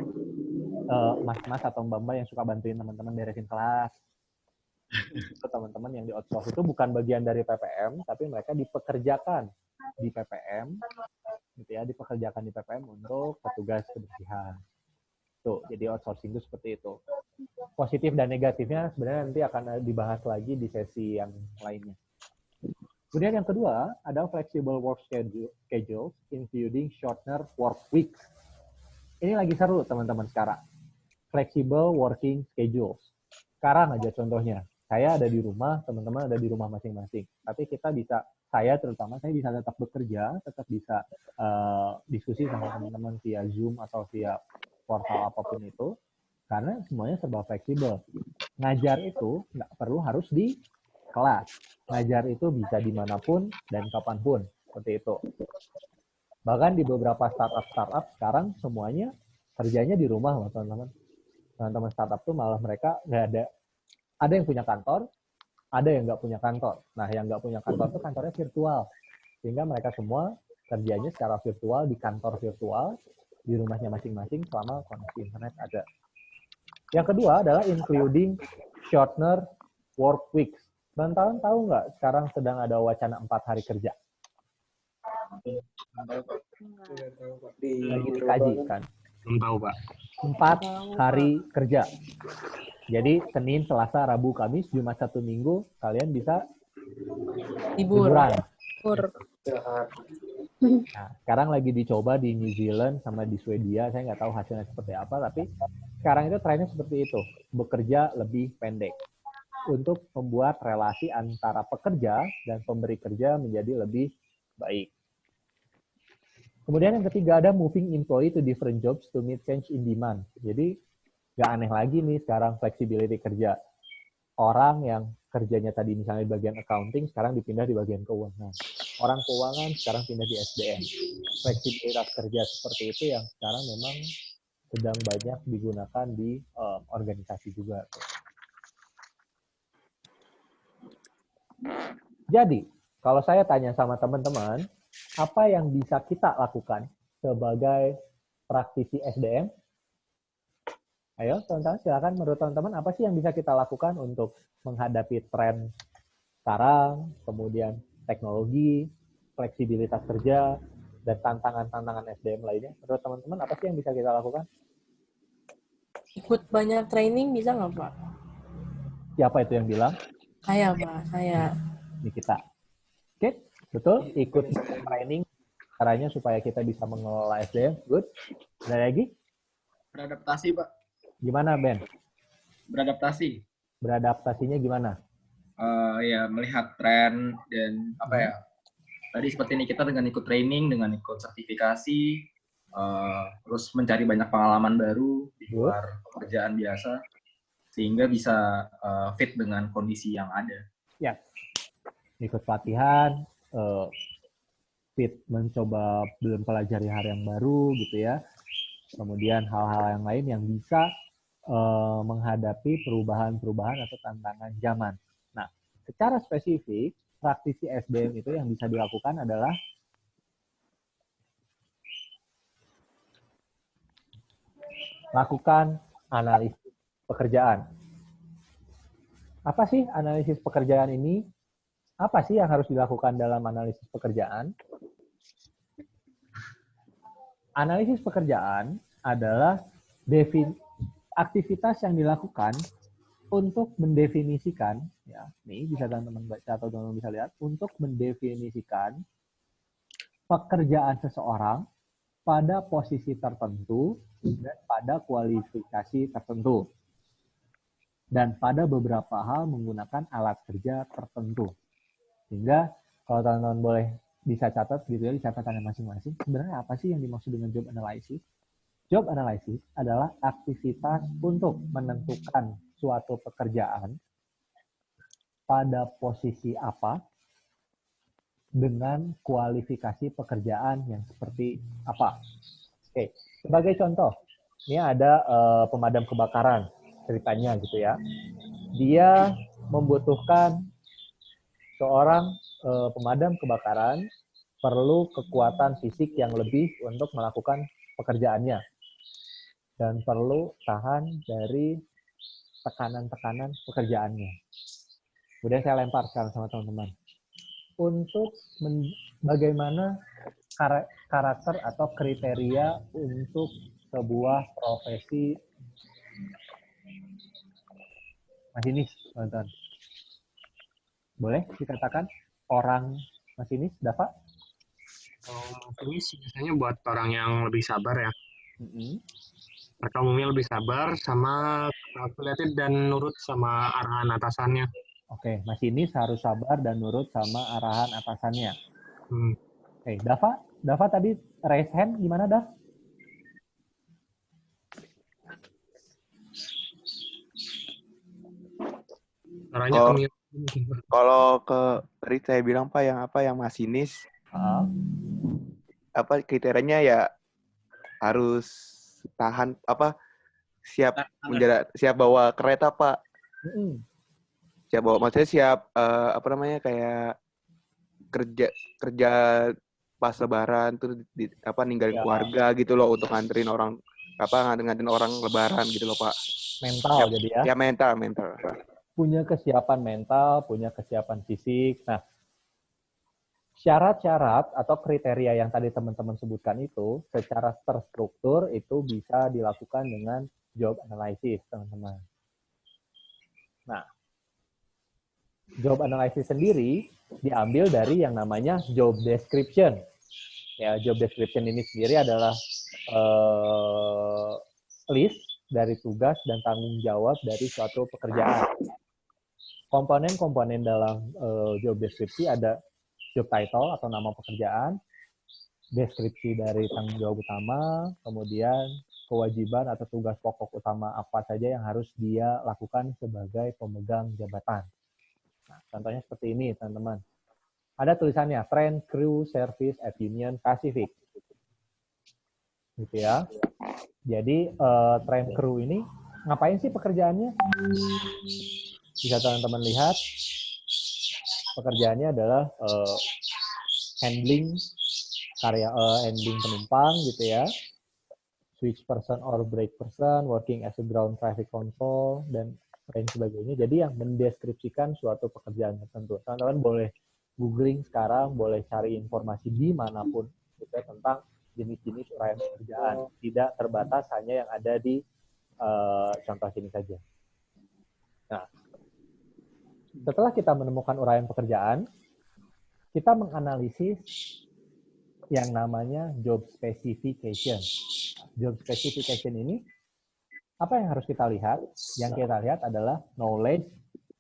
mas-mas atau mbak-mbak yang suka bantuin teman-teman beresin kelas. Itu teman-teman yang di outsource itu bukan bagian dari PPM, tapi mereka dipekerjakan di PPM, gitu ya, dipekerjakan di PPM untuk petugas kebersihan. Tuh, jadi outsourcing itu seperti itu. Positif dan negatifnya sebenarnya nanti akan dibahas lagi di sesi yang lainnya. Kemudian yang kedua, ada flexible work schedules, including shorter work weeks. Ini lagi seru teman-teman sekarang. Flexible working schedules. Sekarang aja contohnya. Saya ada di rumah, teman-teman ada di rumah masing-masing. Tapi kita bisa, saya terutama, saya bisa tetap bekerja, tetap bisa diskusi sama teman-teman via Zoom atau via portal apapun itu, karena semuanya serba fleksibel. Ngajar itu nggak perlu harus di kelas. Ngajar itu bisa dimanapun dan kapanpun, seperti itu. Bahkan di beberapa startup sekarang semuanya kerjanya di rumah loh, teman-teman. Teman-teman startup tuh malah mereka nggak ada yang punya kantor, ada yang nggak punya kantor. Nah, yang nggak punya kantor itu kantornya virtual. Sehingga mereka semua kerjanya secara virtual, di kantor virtual, di rumahnya masing-masing selama koneksi internet ada. Yang kedua adalah including shorter work weeks. Teman-teman tahu nggak sekarang sedang ada wacana 4 hari kerja? Lagi dikaji kan? Belum tahu, Pak. 4 hari kerja. Jadi Senin, Selasa, Rabu, Kamis, Jumat, Sabtu, Minggu, kalian bisa liburan. Nah, sekarang lagi dicoba di New Zealand sama di Swedia. Saya nggak tahu hasilnya seperti apa, tapi sekarang itu trennya seperti itu. Bekerja lebih pendek. Untuk membuat relasi antara pekerja dan pemberi kerja menjadi lebih baik. Kemudian yang ketiga ada moving employee to different jobs to meet change in demand. Jadi nggak aneh lagi nih sekarang flexibility kerja. Orang yang kerjanya tadi misalnya di bagian accounting, sekarang dipindah di bagian keuangan. Orang keuangan sekarang pindah di SDM. Fleksibilitas kerja seperti itu yang sekarang memang sedang banyak digunakan di organisasi juga. Jadi, kalau saya tanya sama teman-teman, apa yang bisa kita lakukan sebagai praktisi SDM? Ayo, teman-teman, silakan menurut teman-teman, apa sih yang bisa kita lakukan untuk menghadapi tren sekarang, kemudian teknologi, fleksibilitas kerja, dan tantangan-tantangan SDM lainnya? Menurut teman-teman, apa sih yang bisa kita lakukan? Ikut banyak training bisa nggak, Pak? Siapa itu yang bilang? Saya, Pak. Saya. Ini kita. Oke, betul. Ikut training, caranya supaya kita bisa mengelola SDM. Good. Ada lagi? Beradaptasi, Pak. Gimana, Ben? Beradaptasi. Beradaptasinya gimana? Ya, melihat tren dan apa ya. Tadi seperti ini kita dengan ikut training, dengan ikut sertifikasi, terus mencari banyak pengalaman baru di luar pekerjaan biasa, sehingga bisa fit dengan kondisi yang ada. Ya, ikut pelatihan, fit mencoba belum pelajari hal yang baru gitu ya. Kemudian hal-hal yang lain yang bisa menghadapi perubahan-perubahan atau tantangan zaman. Nah, secara spesifik, praktisi SDM itu yang bisa dilakukan adalah lakukan analisis pekerjaan. Apa sih analisis pekerjaan ini? Apa sih yang harus dilakukan dalam analisis pekerjaan? Analisis pekerjaan adalah aktivitas yang dilakukan untuk mendefinisikan, ya, nih bisa teman-teman baca atau teman-teman bisa lihat, untuk mendefinisikan pekerjaan seseorang pada posisi tertentu dan pada kualifikasi tertentu. Dan pada beberapa hal menggunakan alat kerja tertentu. Sehingga kalau teman-teman boleh bisa catat gitu ya, di catatannya masing-masing, sebenarnya apa sih yang dimaksud dengan job analysis? Job analysis adalah aktivitas untuk menentukan suatu pekerjaan pada posisi apa dengan kualifikasi pekerjaan yang seperti apa. Oke, sebagai contoh, ini ada pemadam kebakaran ceritanya gitu ya. Dia membutuhkan seorang pemadam kebakaran perlu kekuatan fisik yang lebih untuk melakukan pekerjaannya. Dan perlu tahan dari tekanan-tekanan pekerjaannya. Kemudian saya lempar sekarang sama teman-teman. Untuk bagaimana karakter atau kriteria untuk sebuah profesi masinis, teman-teman. Boleh dikatakan orang masinis, Dava? Masinis biasanya buat orang yang lebih sabar ya. Mereka umumnya lebih sabar sama kalkulatif dan nurut sama arahan atasannya. Oke, masinis harus sabar dan nurut sama arahan atasannya. Oke, Dava tadi raise hand gimana, Dav? Kalau ke tadi saya bilang Pak yang masinis, apa kriterianya ya harus tahan siap bawa kereta Pak. Siap bawa, maksudnya siap kayak kerja pas lebaran tuh ninggalin keluarga gitu loh untuk nganterin orang lebaran gitu loh Pak. Mental jadi ya. Ya mental. Punya kesiapan mental, punya kesiapan fisik. Nah, syarat-syarat atau kriteria yang tadi teman-teman sebutkan itu secara terstruktur itu bisa dilakukan dengan job analysis, teman-teman. Nah, job analysis sendiri diambil dari yang namanya job description. Ya, job description ini sendiri adalah list dari tugas dan tanggung jawab dari suatu pekerjaan. Komponen-komponen dalam job deskripsi ada job title atau nama pekerjaan, deskripsi dari tanggung jawab utama, kemudian kewajiban atau tugas pokok utama apa saja yang harus dia lakukan sebagai pemegang jabatan. Nah, contohnya seperti ini, teman-teman. Ada tulisannya, Train Crew Service at Union Pacific. Gitu ya. Jadi train crew ini ngapain sih pekerjaannya? Bisa teman-teman lihat, pekerjaannya adalah handling handling penumpang gitu ya, switch person or brake person, working as a ground traffic control, dan lain sebagainya. Jadi yang mendeskripsikan suatu pekerjaan tertentu. Teman-teman boleh googling sekarang, boleh cari informasi dimanapun gitu ya, tentang jenis-jenis uraian pekerjaan. Tidak terbatas hanya yang ada di contoh sini saja. Nah, setelah kita menemukan uraian pekerjaan, kita menganalisis yang namanya job specification. Job specification ini, apa yang harus kita lihat? Yang kita lihat adalah knowledge,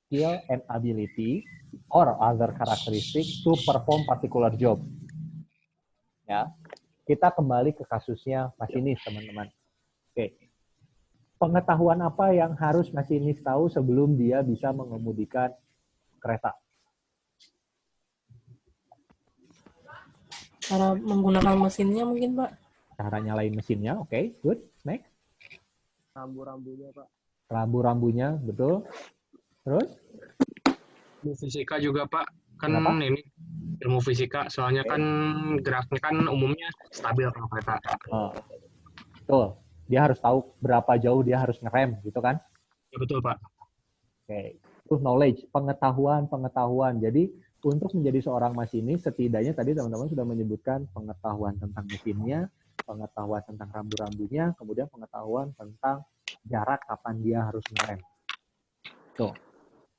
skill, and ability, or other characteristics to perform particular job. Ya, kita kembali ke kasusnya masinis, teman-teman. Oke. Pengetahuan apa yang harus masinis tahu sebelum dia bisa mengemudikan kereta? Cara menggunakan mesinnya mungkin, Pak. Cara nyalain mesinnya, oke, good. Next. Rambu-rambunya, Pak. Rambu-rambunya, betul. Terus? Ilmu fisika juga, Pak. Kan Kenapa? ini ilmu fisika, soalnya kan geraknya kan umumnya stabil kalau kereta. Betul. Dia harus tahu berapa jauh dia harus ngerem, gitu kan? Ya, betul, Pak. Oke. Itu knowledge, pengetahuan. Jadi, untuk menjadi seorang masinis, setidaknya tadi teman-teman sudah menyebutkan pengetahuan tentang mesinnya, pengetahuan tentang rambu-rambunya, kemudian pengetahuan tentang jarak kapan dia harus ngerem. Tuh,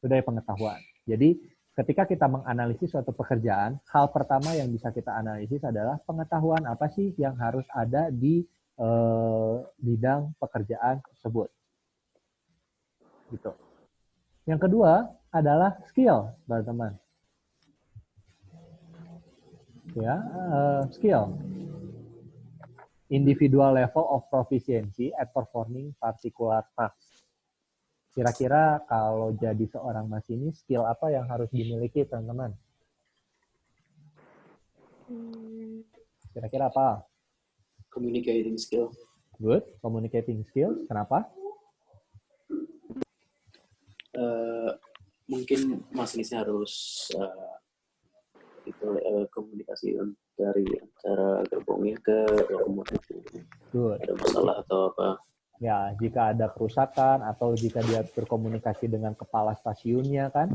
itu dari pengetahuan. Jadi, ketika kita menganalisis suatu pekerjaan, hal pertama yang bisa kita analisis adalah pengetahuan apa sih yang harus ada di bidang pekerjaan tersebut. Gitu. Yang kedua adalah skill, teman-teman. Ya, skill. Individual level of proficiency at performing particular task. Kira-kira kalau jadi seorang masinis, skill apa yang harus dimiliki, teman-teman? Kira-kira apa? Communicating skill. Good. Communicating skills. Kenapa? Mungkin masinisnya harus komunikasi dari antara gerbongnya ke remote itu. Good. Ada masalah atau apa? Ya, jika ada kerusakan atau jika dia berkomunikasi dengan kepala stasiunnya kan,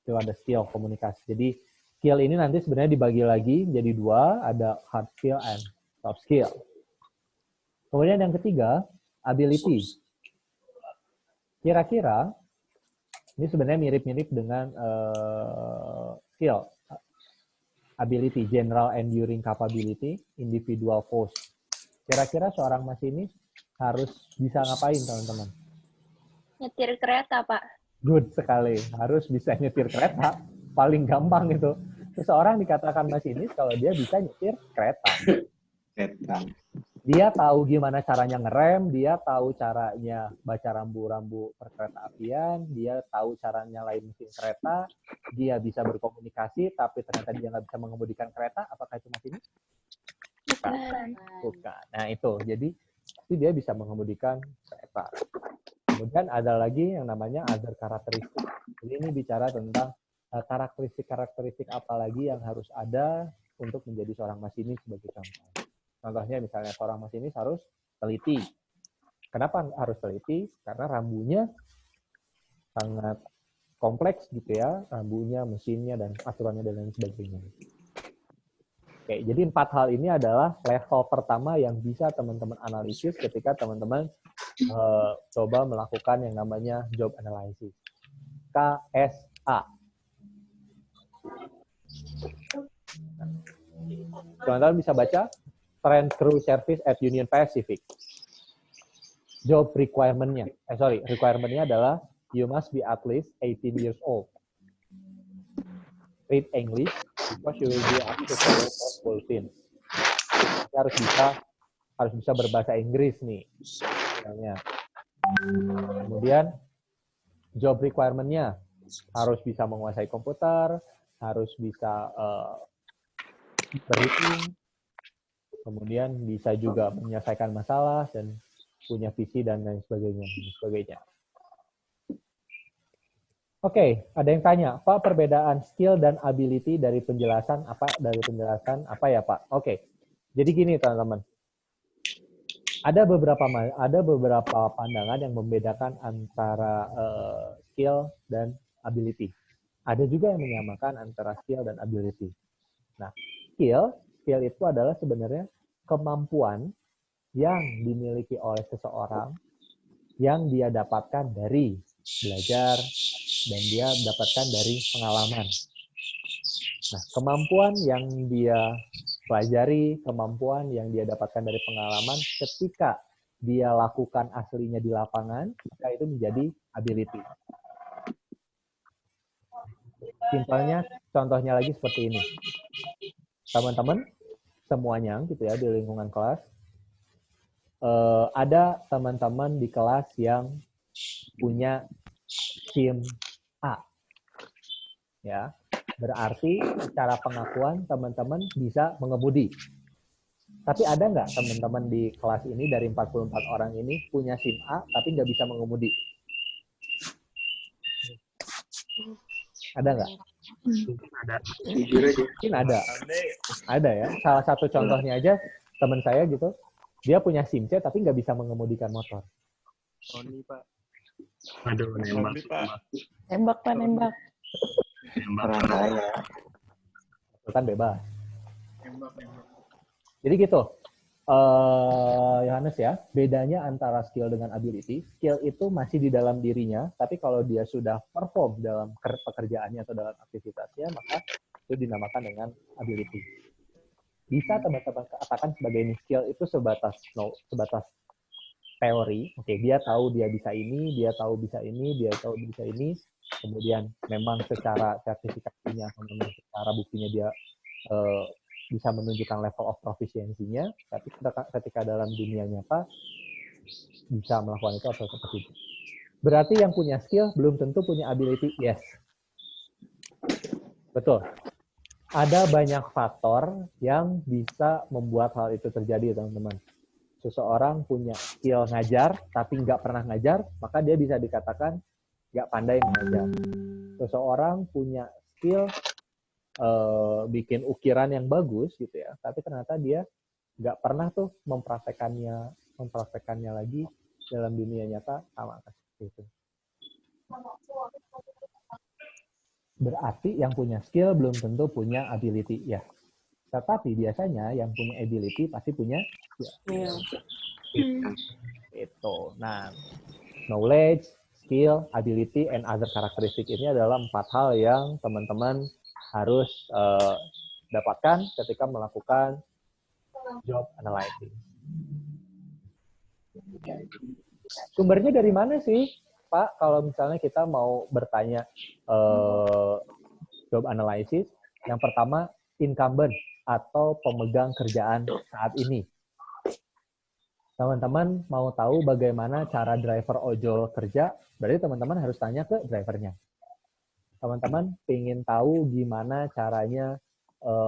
itu ada skill komunikasi. Jadi skill ini nanti sebenarnya dibagi lagi jadi dua, ada hard skill and soft skill. Kemudian yang ketiga, ability. Kira-kira ini sebenarnya mirip-mirip dengan skill. Ability, general enduring capability, individual force. Kira-kira seorang masinis harus bisa ngapain, teman-teman? Nyetir kereta, Pak. Good sekali. Harus bisa nyetir kereta. Paling gampang itu. Seseorang dikatakan masinis kalau dia bisa nyetir kereta. Dia tahu gimana caranya ngerem, dia tahu caranya baca rambu-rambu perkereta apian, dia tahu cara nyalain mesin kereta, dia bisa berkomunikasi, tapi ternyata dia nggak bisa mengemudikan kereta. Apakah itu masinis? Bukan. Nah itu, jadi itu dia bisa mengemudikan kereta. Kemudian ada lagi yang namanya other karakteristik. Jadi ini bicara tentang karakteristik-karakteristik apa lagi yang harus ada untuk menjadi seorang masinis sebagai contoh. Contohnya misalnya seorang masinis harus teliti. Kenapa harus teliti? Karena rambunya sangat kompleks gitu ya, rambunya, mesinnya, dan aturannya dan lain sebagainya. Oke, jadi 4 hal ini adalah level pertama yang bisa teman-teman analisis ketika teman-teman coba melakukan yang namanya job analysis. KSA. Teman-teman bisa baca Train Crew Service at Union Pacific. Job requirement-nya. Requirement-nya adalah you must be at least 18 years old. Read English because you will be asked to follow possible pins. Harus bisa berbahasa Inggris nih. Misalnya. Kemudian job requirement-nya harus bisa menguasai komputer, harus bisa berhitung, kemudian bisa juga menyelesaikan masalah dan punya visi dan lain sebagainya. Oke, ada yang tanya, Pak, perbedaan skill dan ability dari penjelasan apa ya, Pak? Oke. Jadi gini, teman-teman. Ada beberapa pandangan yang membedakan antara skill dan ability. Ada juga yang menyamakan antara skill dan ability. Nah, skill itu adalah sebenarnya kemampuan yang dimiliki oleh seseorang yang dia dapatkan dari belajar dan dia dapatkan dari pengalaman. Nah, kemampuan yang dia pelajari, kemampuan yang dia dapatkan dari pengalaman ketika dia lakukan aslinya di lapangan, maka itu menjadi ability. Simpelnya, contohnya lagi seperti ini. Teman-teman, semuanya gitu ya di lingkungan kelas, ada teman-teman di kelas yang punya SIM A. Ya, berarti secara pengakuan teman-teman bisa mengemudi. Tapi ada nggak teman-teman di kelas ini dari 44 orang ini punya SIM A tapi nggak bisa mengemudi? Ada nggak? Ada. Mungkin ada. Ada ya. Salah satu contohnya aja teman saya gitu, dia punya SIM C tapi nggak bisa mengemudikan motor. Tony, Pak. Aduh, nembak. Nembak, Pak, nembak. Itu kan bebas. Jadi gitu, Yohanes ya, bedanya antara skill dengan ability. Skill itu masih di dalam dirinya, tapi kalau dia sudah perform dalam pekerjaannya atau dalam aktivitasnya, maka itu dinamakan dengan ability. Bisa teman-teman katakan sebagai ini, skill itu sebatas teori. Oke, dia tahu dia bisa ini, dia tahu bisa ini, dia tahu bisa ini. Kemudian memang secara sertifikasinya, memang secara buktinya dia bisa menunjukkan level of proficiency-nya, tapi ketika dalam dunia nyata bisa melakukan itu atau seperti itu. Berarti yang punya skill belum tentu punya ability, yes. Betul. Ada banyak faktor yang bisa membuat hal itu terjadi, teman-teman. Seseorang punya skill ngajar, tapi nggak pernah ngajar, maka dia bisa dikatakan nggak pandai mengajar. Seseorang punya skill bikin ukiran yang bagus gitu ya, tapi ternyata dia nggak pernah tuh mempraktekannya lagi dalam dunia nyata, sama seperti itu. Berarti yang punya skill belum tentu punya ability ya. Tetapi biasanya yang punya ability pasti punya skill. Itu. Nah, knowledge, skill, ability, and other characteristic ini adalah 4 hal yang teman-teman harus dapatkan ketika melakukan job analysis. Sumbernya dari mana sih, Pak? Kalau misalnya kita mau bertanya job analysis, yang pertama incumbent atau pemegang kerjaan saat ini. Teman-teman mau tahu bagaimana cara driver ojol kerja, berarti teman-teman harus tanya ke drivernya. Teman-teman ingin tahu gimana caranya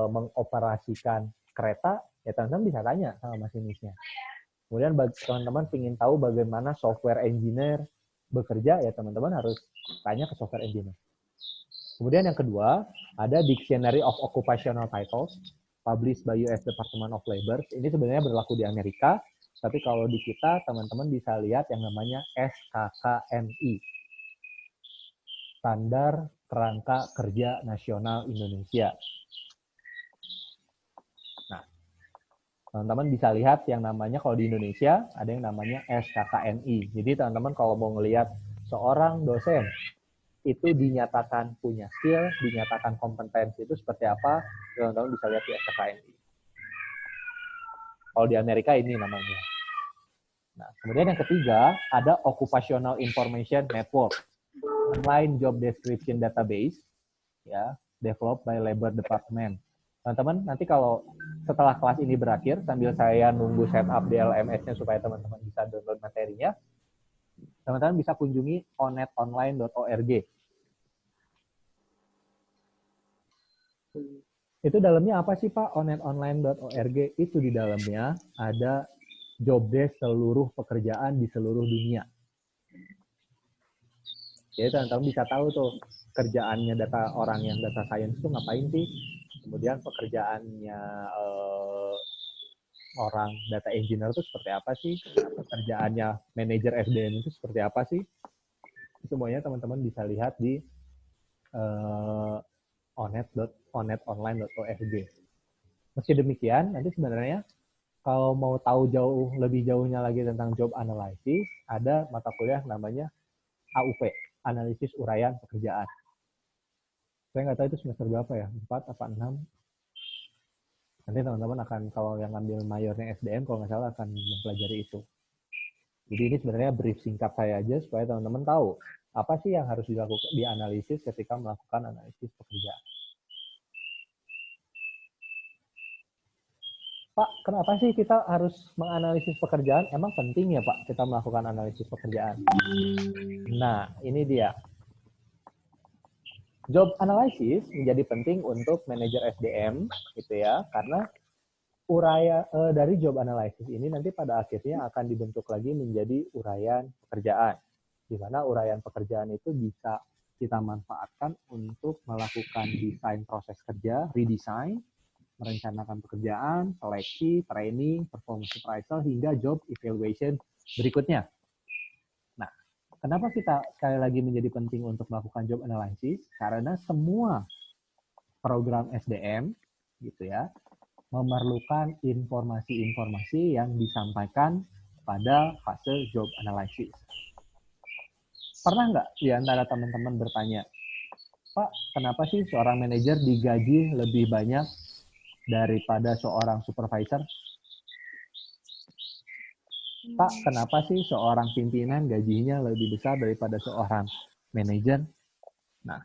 mengoperasikan kereta, ya teman-teman bisa tanya sama masinisnya. Kemudian teman-teman ingin tahu bagaimana software engineer bekerja, ya teman-teman harus tanya ke software engineer. Kemudian yang kedua, ada Dictionary of Occupational Titles, published by US Department of Labor. Ini sebenarnya berlaku di Amerika, tapi kalau di kita, teman-teman bisa lihat yang namanya SKKNI. Standar Kerangka Kerja Nasional Indonesia. Nah, teman-teman bisa lihat yang namanya, kalau di Indonesia, ada yang namanya SKKNI. Jadi teman-teman kalau mau ngelihat seorang dosen, itu dinyatakan punya skill, dinyatakan kompetensi itu seperti apa, teman-teman bisa lihat di SKKNI. Kalau di Amerika ini namanya. Nah, kemudian yang ketiga, ada Occupational Information Network, online job description database, ya, developed by Labor Department. Teman-teman, nanti kalau setelah kelas ini berakhir, sambil saya nunggu setup di LMS-nya supaya teman-teman bisa download materinya, teman-teman bisa kunjungi onetonline.org. Itu dalamnya apa sih Pak? onetonline.org itu di dalamnya ada job desk seluruh pekerjaan di seluruh dunia. Jadi teman-teman bisa tahu tuh kerjaannya data orang yang data science itu ngapain sih, kemudian pekerjaannya orang data engineer itu seperti apa sih, pekerjaannya manajer SDM itu seperti apa sih, semuanya teman-teman bisa lihat di onetonline.org. Meski demikian, nanti sebenarnya kalau mau tahu lebih jauhnya lagi tentang job analysis, ada mata kuliah namanya AUP, Analisis Uraian Pekerjaan. Saya nggak tahu itu semester berapa ya, 4 apa 6. Nanti teman-teman akan, kalau yang ngambil mayornya SDM, kalau nggak salah akan mempelajari itu. Jadi ini sebenarnya brief singkat saya aja, supaya teman-teman tahu apa sih yang harus dilakukan, dianalisis ketika melakukan analisis pekerjaan. Pak, kenapa sih kita harus menganalisis pekerjaan? Emang penting ya Pak kita melakukan analisis pekerjaan? Nah, ini dia. Job analysis menjadi penting untuk manajer SDM, gitu ya, karena dari job analysis ini nanti pada akhirnya akan dibentuk lagi menjadi uraian pekerjaan, di mana uraian pekerjaan itu bisa kita manfaatkan untuk melakukan desain proses kerja, redesign, merencanakan pekerjaan, seleksi, training, performance appraisal, hingga job evaluation berikutnya. Nah, kenapa kita sekali lagi menjadi penting untuk melakukan job analysis? Karena semua program SDM, gitu ya, memerlukan informasi-informasi yang disampaikan pada fase job analysis. Pernah nggak di antara teman-teman bertanya, Pak, kenapa sih seorang manajer digaji lebih banyak daripada seorang supervisor? Pak, kenapa sih seorang pimpinan gajinya lebih besar daripada seorang manajer? Nah,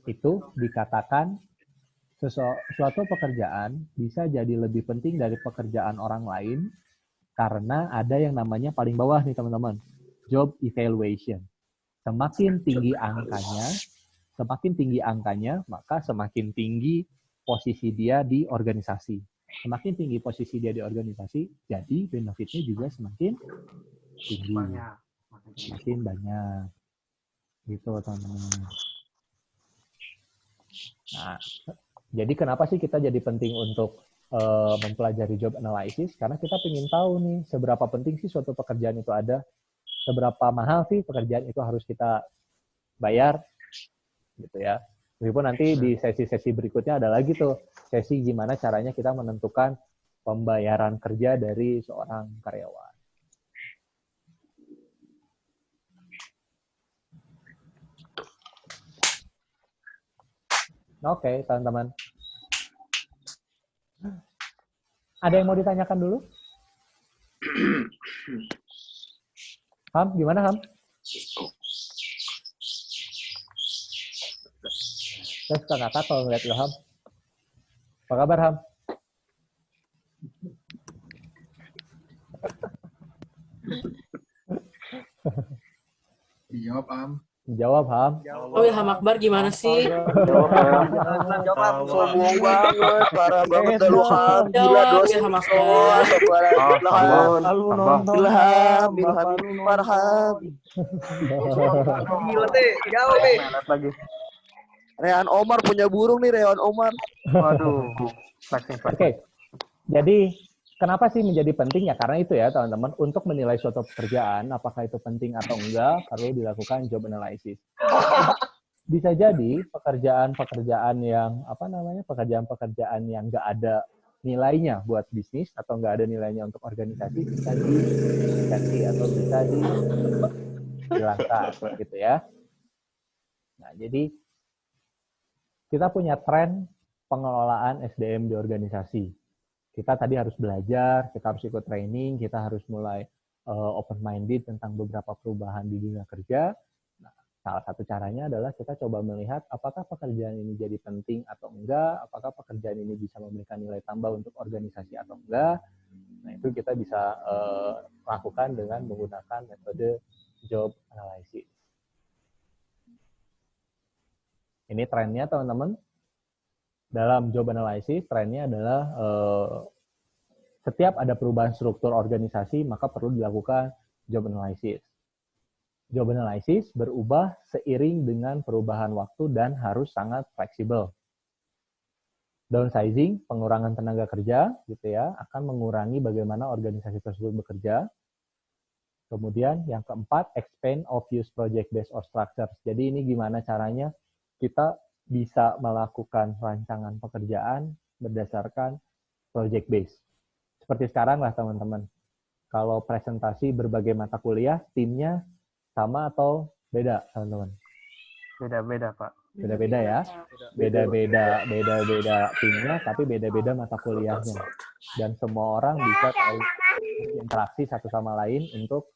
itu dikatakan suatu pekerjaan bisa jadi lebih penting dari pekerjaan orang lain karena ada yang namanya paling bawah nih teman-teman, job evaluation. Semakin tinggi angkanya, maka semakin tinggi posisi dia di organisasi. Semakin tinggi posisi dia di organisasi, jadi benefitnya juga semakin tinggi. Semakin banyak. Gitu, teman-teman. Nah, jadi kenapa sih kita jadi penting untuk mempelajari job analysis? Karena kita ingin tahu nih, seberapa penting sih suatu pekerjaan itu ada, seberapa mahal sih pekerjaan itu harus kita bayar, gitu ya. Meskipun nanti di sesi-sesi berikutnya ada lagi tuh, sesi gimana caranya kita menentukan pembayaran kerja dari seorang karyawan. Oke, teman-teman. Ada yang mau ditanyakan dulu? Ham, gimana Ham? Saya suka ngakak kalau ngeliat lo, Ham. Apa kabar, Ham? Dijawab, Ham. Dijawab, Ham. Oh, Ilham Akbar gimana sih? Jawab, sombong banget, parah banget dah lu, Ham. Gila dosa, Ilham Akbar. Lalu nonton Ilham Farham. Gila deh, jawab deh. Lagi. Rehan Omar punya burung nih, Rehan Omar. Waduh. Oke. Jadi kenapa sih menjadi penting ya? Karena itu ya, teman-teman, untuk menilai suatu pekerjaan, apakah itu penting atau enggak, perlu dilakukan job analysis. Bisa jadi pekerjaan-pekerjaan yang pekerjaan yang enggak ada nilainya buat bisnis atau enggak ada nilainya untuk organisasi bisa diganti atau bisa dihilangkan, gitu ya. Nah, jadi kita punya tren pengelolaan SDM di organisasi. Kita tadi harus belajar, kita harus ikut training, kita harus mulai open-minded tentang beberapa perubahan di dunia kerja. Nah, salah satu caranya adalah kita coba melihat apakah pekerjaan ini jadi penting atau enggak, apakah pekerjaan ini bisa memberikan nilai tambah untuk organisasi atau enggak. Nah, itu kita bisa lakukan dengan menggunakan metode job analysis. Ini trennya, teman-teman. Dalam job analysis, trennya adalah setiap ada perubahan struktur organisasi, maka perlu dilakukan job analysis. Job analysis berubah seiring dengan perubahan waktu dan harus sangat fleksibel. Downsizing, pengurangan tenaga kerja, gitu ya, akan mengurangi bagaimana organisasi tersebut bekerja. Kemudian yang keempat, expand of use project based or structures. Jadi ini gimana caranya kita bisa melakukan rancangan pekerjaan berdasarkan project based. Seperti sekarang lah teman-teman. Kalau presentasi berbagai mata kuliah, timnya sama atau beda, teman-teman? Beda-beda, Pak. Beda-beda ya. Beda-beda timnya, tapi beda-beda mata kuliahnya. Dan semua orang bisa berinteraksi satu sama lain untuk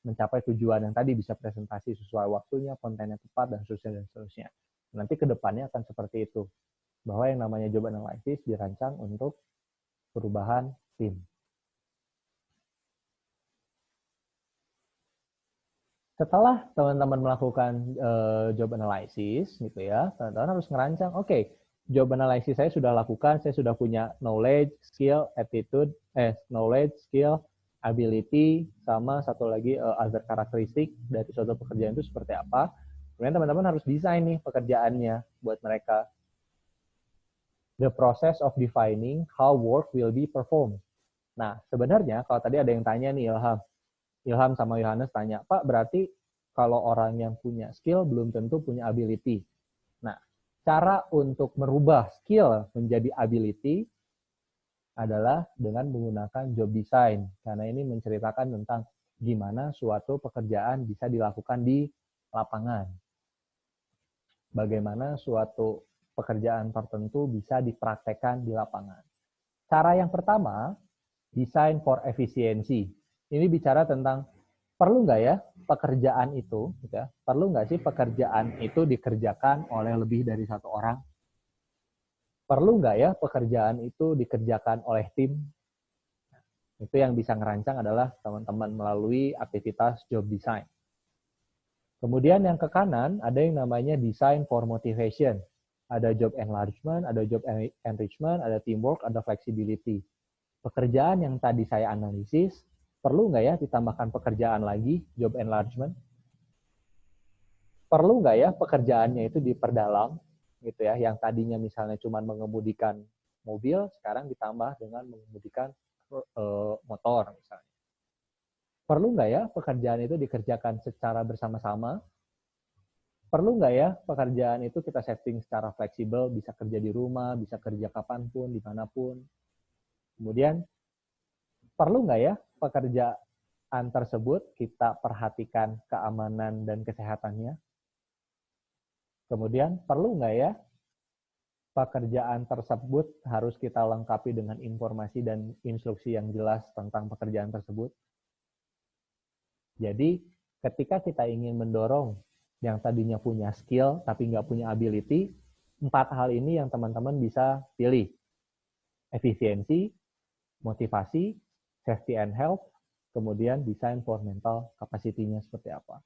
mencapai tujuan yang tadi, bisa presentasi sesuai waktunya, kontennya tepat, dan seterusnya. Nanti ke depannya akan seperti itu. Bahwa yang namanya job analysis dirancang untuk perubahan tim. Setelah teman-teman melakukan job analysis, gitu ya, teman-teman harus ngerancang, oke, job analysis saya sudah lakukan, saya sudah punya knowledge, skill, attitude, knowledge, skill, ability, sama satu lagi other karakteristik dari suatu pekerjaan itu seperti apa. Kemudian teman-teman harus desain nih pekerjaannya buat mereka. The process of defining how work will be performed. Nah, sebenarnya kalau tadi ada yang tanya nih, Ilham sama Yohanes tanya, Pak, berarti kalau orang yang punya skill belum tentu punya ability. Nah, cara untuk merubah skill menjadi ability adalah dengan menggunakan job design. Karena ini menceritakan tentang gimana suatu pekerjaan bisa dilakukan di lapangan. Bagaimana suatu pekerjaan tertentu bisa dipraktekkan di lapangan. Cara yang pertama, design for efficiency. Ini bicara tentang perlu nggak ya pekerjaan itu, gitu ya, perlu nggak sih pekerjaan itu dikerjakan oleh lebih dari satu orang? Perlu nggak ya pekerjaan itu dikerjakan oleh tim? Itu yang bisa ngerancang adalah teman-teman melalui aktivitas job design. Kemudian yang ke kanan ada yang namanya design for motivation. Ada job enlargement, ada job enrichment, ada teamwork, ada flexibility. Pekerjaan yang tadi saya analisis, perlu nggak ya ditambahkan pekerjaan lagi, job enlargement? Perlu nggak ya pekerjaannya itu diperdalam, gitu ya, yang tadinya misalnya cuma mengemudikan mobil, sekarang ditambah dengan mengemudikan motor misalnya. Perlu nggak ya pekerjaan itu dikerjakan secara bersama-sama? Perlu nggak ya pekerjaan itu kita setting secara fleksibel, bisa kerja di rumah, bisa kerja kapanpun, dimanapun. Kemudian, perlu nggak ya pekerjaan tersebut kita perhatikan keamanan dan kesehatannya? Kemudian, perlu nggak ya pekerjaan tersebut harus kita lengkapi dengan informasi dan instruksi yang jelas tentang pekerjaan tersebut? Jadi, ketika kita ingin mendorong yang tadinya punya skill tapi nggak punya ability, 4 hal ini yang teman-teman bisa pilih. Efisiensi, motivasi, safety and health, kemudian design for mental capacity-nya seperti apa.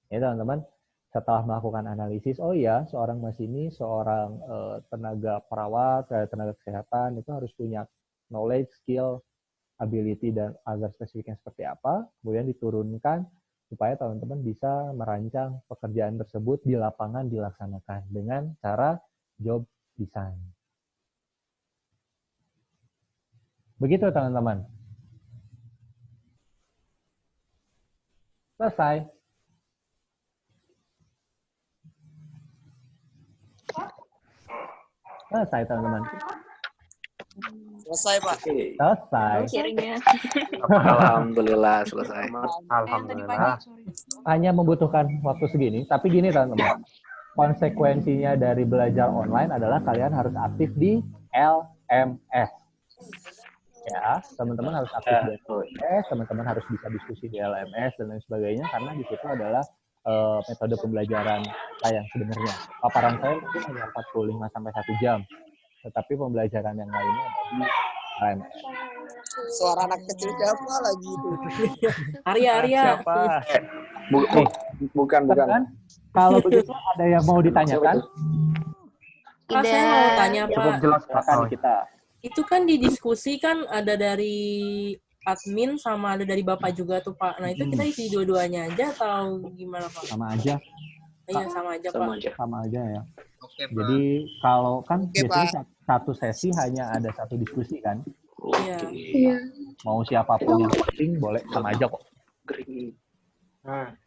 Ya teman-teman, setelah melakukan analisis, oh iya, seorang masinis, seorang tenaga perawat, tenaga kesehatan, itu harus punya knowledge, skill, ability, dan other spesifiknya seperti apa, kemudian diturunkan supaya teman-teman bisa merancang pekerjaan tersebut di lapangan dilaksanakan dengan cara job design. Begitu teman-teman. Selesai. Selesai teman-teman. Selesai, Pak. Selesai. Alhamdulillah selesai. Alhamdulillah. Hanya membutuhkan waktu segini, tapi gini teman-teman. Konsekuensinya dari belajar online adalah kalian harus aktif di LMS. Ya, teman-teman harus aktif di LMS, teman-teman harus bisa diskusi di LMS dan lain sebagainya, karena di situ adalah metode pembelajaran saya yang sebenarnya. Paparan saya mungkin hanya 45-1 jam, tetapi pembelajaran yang lainnya ada di LMS. Suara anak kecil siapa lagi itu? Arya. Siapa? Bukan. Kalau begitu ada yang mau ditanyakan? Pak, saya mau tanya, Cukup Pak. jelas silakan kita. Itu kan di diskusi kan ada dari admin sama ada dari Bapak juga tuh, Pak. Nah, itu kita isi dua-duanya aja atau gimana, Pak? Sama aja. Iya, sama aja, Pak. Sama aja ya. Oke, Pak. Jadi kalau kan Oke, biasanya satu sesi hanya ada satu diskusi kan. Iya. Mau siapapun yang voting boleh sama aja kok.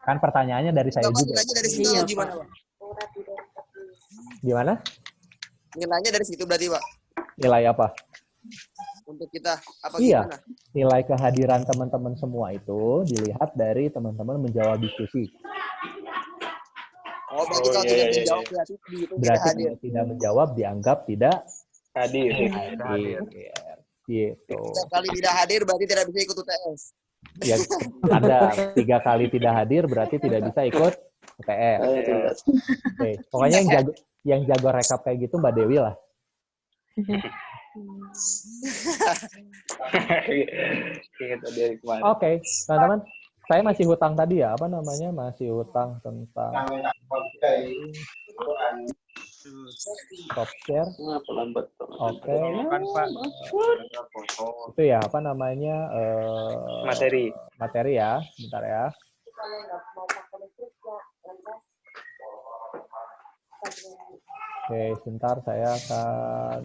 Kan pertanyaannya dari saya juga. Nilainya dari situ Iya, gimana, Pak. Pak? Gimana? Nilainya dari situ berarti, Pak. Nilai apa? Untuk kita apa Iya. gimana? Nilai kehadiran teman-teman semua itu dilihat dari teman-teman menjawab diskusi. Oh, berarti kalau tidak menjawab berarti dihitung tidak Berarti hadir. kalau tidak menjawab dianggap tidak Hadir. hadir. Gitu. Setiap kali tidak hadir berarti tidak bisa ikut UTS. Ya, ada 3 kali tidak hadir berarti tidak bisa ikut UTS. Oke. Pokoknya yang jago rekap kayak gitu Mbak Dewi lah. Oke, teman-teman. Saya masih hutang tadi ya, apa namanya? Masih hutang tentang stop share. Oke. Itu ya, apa namanya? Materi ya, bentar ya. Oke, sebentar saya akan